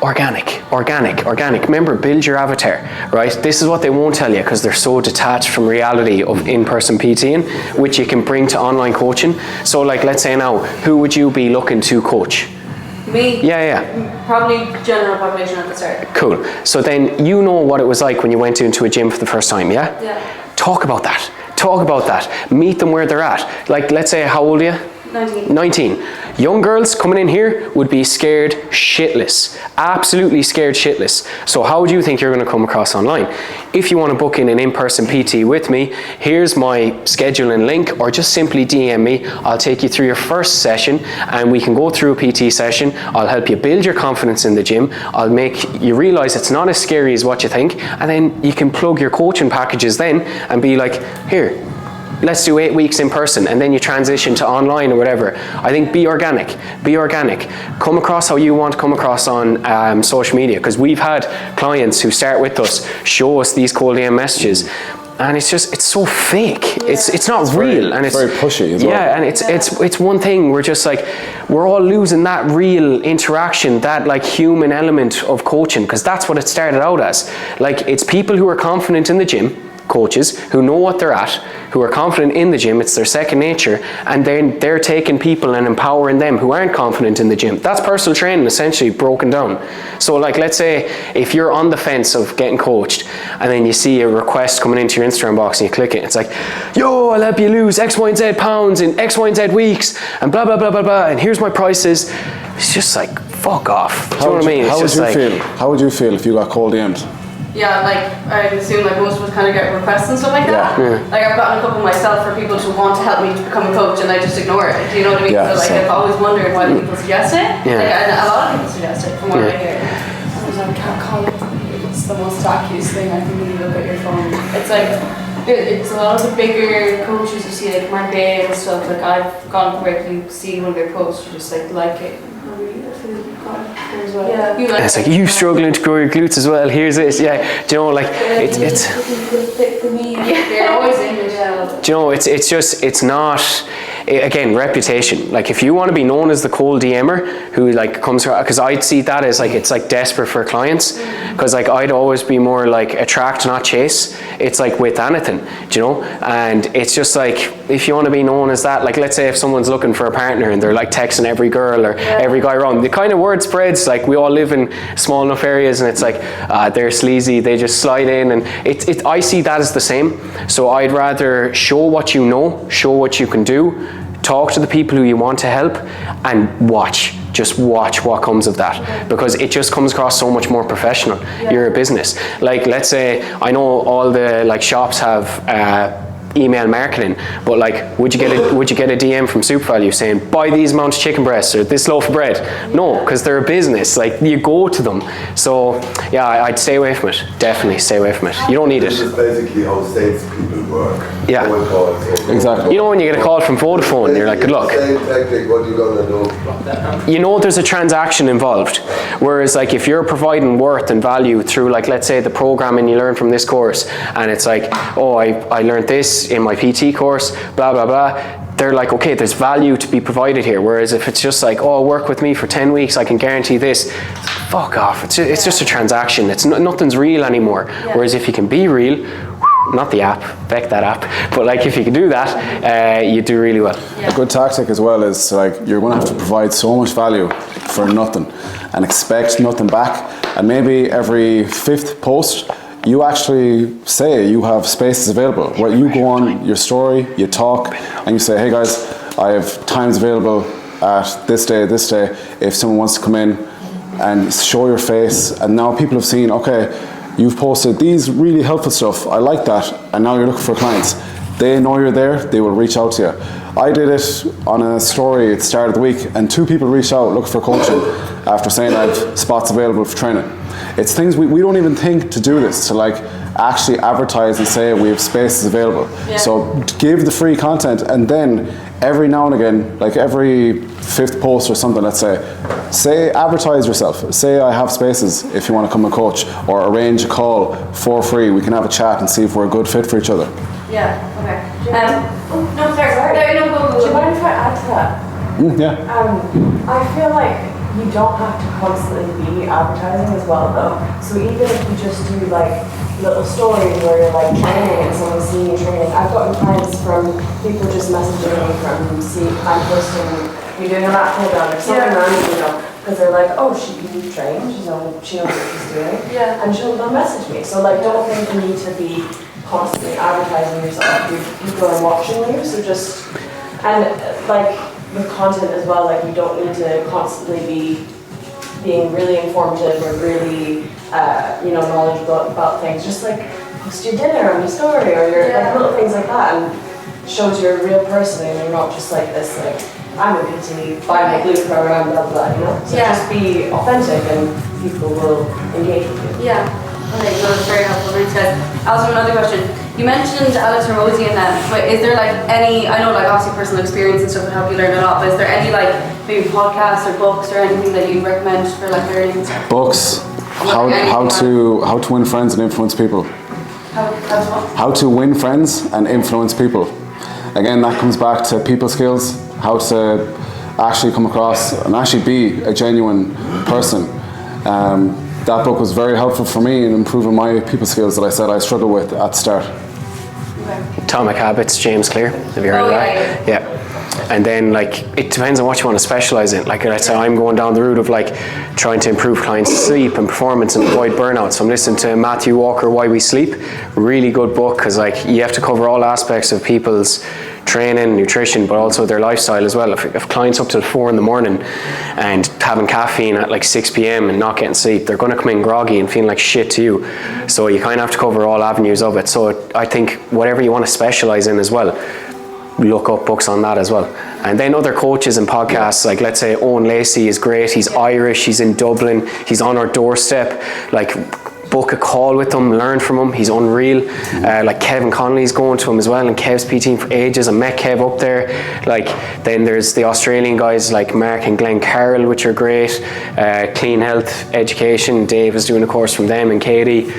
Speaker 1: Organic. Remember, build your avatar, right? This is what they won't tell you, because they're so detached from reality of in-person PTing, which you can bring to online coaching. So like, let's say now, who would you be looking to coach?
Speaker 10: Me?
Speaker 1: Yeah.
Speaker 10: Probably general population at the start.
Speaker 1: Cool. So then you know what it was like when you went into a gym for the first time, yeah?
Speaker 10: Yeah.
Speaker 1: Talk about that. Meet them where they're at. Like, let's say, how old are you? 19. Young girls coming in here would be scared shitless. Absolutely scared shitless. So how do you think you're going to come across online? If you want to book in an in-person PT with me, here's my scheduling link, or just simply DM me. I'll take you through your first session, and we can go through a PT session. I'll help you build your confidence in the gym. I'll make you realize it's not as scary as what you think, and then you can plug your coaching packages then and be like, here, let's do 8 weeks in person, and then you transition to online or whatever. I think be organic. Come across how you want to come across on social media, because we've had clients who start with us, show us these cold DM messages. and it's so fake. It's not real, and it's
Speaker 2: very pushy as well.
Speaker 1: Yeah, and it's one thing. We're just like, we're all losing that real interaction, that like human element of coaching, because that's what it started out as. Like, it's people who are confident in the gym, coaches who know what they're at, who are confident in the gym, it's their second nature, and then they're taking people and empowering them who aren't confident in the gym. That's personal training essentially broken down. So like, let's say if you're on the fence of getting coached, and then you see a request coming into your Instagram box and you click it, it's like, yo, I'll help you lose X, Y, and Z pounds in X, Y, and Z weeks, and blah, blah, blah, blah, blah, and here's my prices. It's just like, fuck off. Do you know what I mean?
Speaker 2: How would you feel if you got cold DM'd?
Speaker 10: Yeah, like, I assume like most of us kind of get requests and stuff like that.
Speaker 2: Yeah.
Speaker 10: Like, I've gotten a couple myself for people to want to help me to become a coach, and I just ignore it. Do you know what I mean?
Speaker 2: Yeah,
Speaker 10: so like, I've always wondered why people suggest it.
Speaker 1: Yeah.
Speaker 10: Like, and a lot of people suggest it from what I hear.
Speaker 7: Sometimes I can't call it. It's the most vacuous thing I think when you look at your phone. It's like, it's a lot of the bigger coaches you see, like Mark Day and stuff. Like, I've gone regularly see one of their posts, you just like it. Yeah.
Speaker 1: It's like, you struggling to grow your glutes as well, here's this. Yeah, do you know, like, it's
Speaker 7: They're always in the gel.
Speaker 1: do you know, it's not, again, reputation. Like, if you want to be known as the cold DMer who like comes, because I'd see that as like, it's like desperate for clients, because like I'd always be more like attract, not chase. It's like with anything, do you know? And it's just like, if you want to be known as that, like, let's say if someone's looking for a partner and they're like texting every girl or every guy around, the kind of word spreads, like, we all live in small enough areas, and it's like, they're sleazy, they just slide in, and I see that as the same. So I'd rather show what you know, show what you can do, talk to the people who you want to help, and just watch what comes of that, because it just comes across so much more professional. You're a business. Like, let's say, I know all the like shops have email marketing, but like, would you get a DM from SuperValue saying, buy these amounts of chicken breasts or this loaf of bread? No, because they're a business. Like, you go to them. So yeah, I'd stay away from it. Definitely stay away from it. You don't need it.
Speaker 3: This is basically how salespeople work.
Speaker 1: Yeah.
Speaker 2: Exactly.
Speaker 1: You know, when you get a call from Vodafone, you're like, good luck.
Speaker 3: Same tactic, what you gonna do?
Speaker 1: You know there's a transaction involved. Whereas like, if you're providing worth and value through, like, let's say the programming you learn from this course, and it's like, oh, I learned this in my PT course, blah, blah, blah. They're like, okay, there's value to be provided here. Whereas if it's just like, oh, work with me for 10 weeks, I can guarantee this. Fuck off. It's just a transaction. Nothing's real anymore. Whereas if you can be real, not the app, back that app, but like, if you can do that, you do really well.
Speaker 2: A good tactic as well is like, you're going to have to provide so much value for nothing and expect nothing back. And maybe every 5th post, you actually say you have spaces available, where you go on your story, you talk, and you say, hey guys, I have times available at this day, if someone wants to come in, and show your face. And now people have seen, okay, you've posted these really helpful stuff, I like that, and now you're looking for clients. They know you're there, they will reach out to you. I did it on a story at the start of the week, and 2 people reached out looking for coaching after saying I have spots available for training. It's things we don't even think to do this, to like actually advertise and say we have spaces available. So give the free content, and then every now and again, like every 5th post or something, let's say advertise yourself. Say I have spaces if you want to come and coach, or arrange a call for free. We can have a chat and see if we're a good fit for each other.
Speaker 10: Yeah, okay. No, sorry.
Speaker 7: Do you mind if I add to that?
Speaker 2: Yeah.
Speaker 7: I feel like you don't have to constantly be advertising as well though. So even if you just do like little stories where you're like training and someone's seeing you training. I've gotten clients from people just messaging me from I'm posting you're doing a lap program or something random, you know, because they're like, oh, she trained, she knows what she's doing, and they'll message me. So like, don't think you need to be constantly advertising yourself. People are watching you, so just and like with content as well, like you don't need to constantly be being really informative or really knowledgeable about things. Just like post your dinner on your story or your like little things like that, and shows you're a real person and you're not just like this like I'm a PT, buy my glute program, blah blah, you know. So just be authentic and people will engage with you.
Speaker 10: Yeah. Okay, so that's very helpful. Thanks, guys. Also, another question. You mentioned Alex Hormozy and that, but is there like any, I know like obviously personal experience and stuff would help you learn a lot, but is there any like maybe podcasts or books or anything that you'd recommend for like learning?
Speaker 2: Books, how to win friends and influence people. How to win friends and influence people. Again, that comes back to people skills, how to actually come across and actually be a genuine person. That book was very helpful for me in improving my people skills that I said I struggled with at the start.
Speaker 1: Atomic Habits, James Clear. Have you heard of that? Yeah. And then like it depends on what you want to specialize in. Like I say, I'm going down the route of like trying to improve clients' sleep and performance and avoid burnout. So I'm listening to Matthew Walker, Why We Sleep. Really good book, because like you have to cover all aspects of people's training, nutrition, but also their lifestyle as well. If clients up till 4 in the morning and having caffeine at like 6 p.m. and not getting sleep, they're going to come in groggy and feeling like shit to you. So you kind of have to cover all avenues of it. So I think whatever you want to specialize in as well, look up books on that as well. And then other coaches and podcasts, like let's say Owen Lacey is great. He's Irish, he's in Dublin, he's on our doorstep. Like book a call with him, learn from him, he's unreal. Like Kevin Connolly's going to him as well, and Kev's PTing for ages. I met Kev up there. Like then there's the Australian guys like Mark and Glenn Carroll, which are great. Clean Health Education, Dave is doing a course from them, and Katie.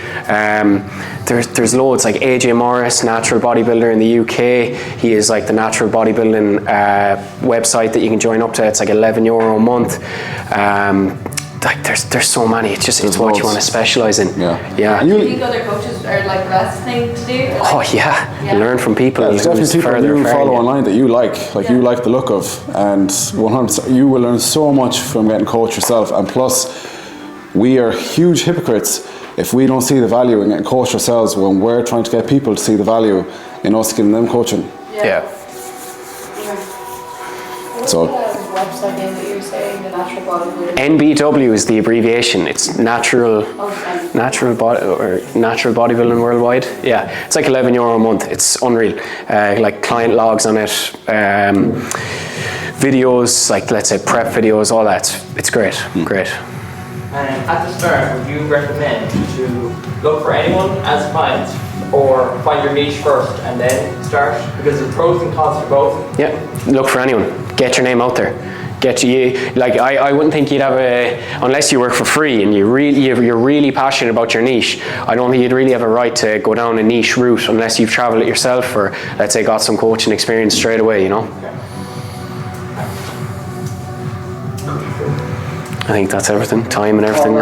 Speaker 1: There's loads, like AJ Morris, natural bodybuilder in the UK. He is like the natural bodybuilding website that you can join up to. It's like €11 a month. Like there's so many. It's what you want to specialize in. Yeah.
Speaker 10: Do you think other coaches are like the best thing to do? Like,
Speaker 1: learn from people.
Speaker 2: There's definitely people you follow online that you like you like the look of, and 100%, you will learn so much from getting coached yourself. And plus, we are huge hypocrites if we don't see the value in getting coached ourselves when we're trying to get people to see the value in us giving them coaching. So.
Speaker 10: Website name that you were saying, the natural bodybuilding.
Speaker 1: NBW is the abbreviation. It's natural bodybuilding worldwide. Yeah, it's like €11 a month. It's unreal. Like client logs on it, videos, like let's say prep videos, all that. It's great. Great.
Speaker 11: At the start, would you recommend to look for anyone as clients, or find your niche first and then start? Because there's pros and cons for both.
Speaker 1: Yeah, look for anyone. Get your name out there. I wouldn't think you'd have unless you work for free and you're really passionate about your niche. I don't think you'd really have a right to go down a niche route unless you've traveled it yourself, or let's say got some coaching experience straight away, you know. I think that's everything. Time and everything.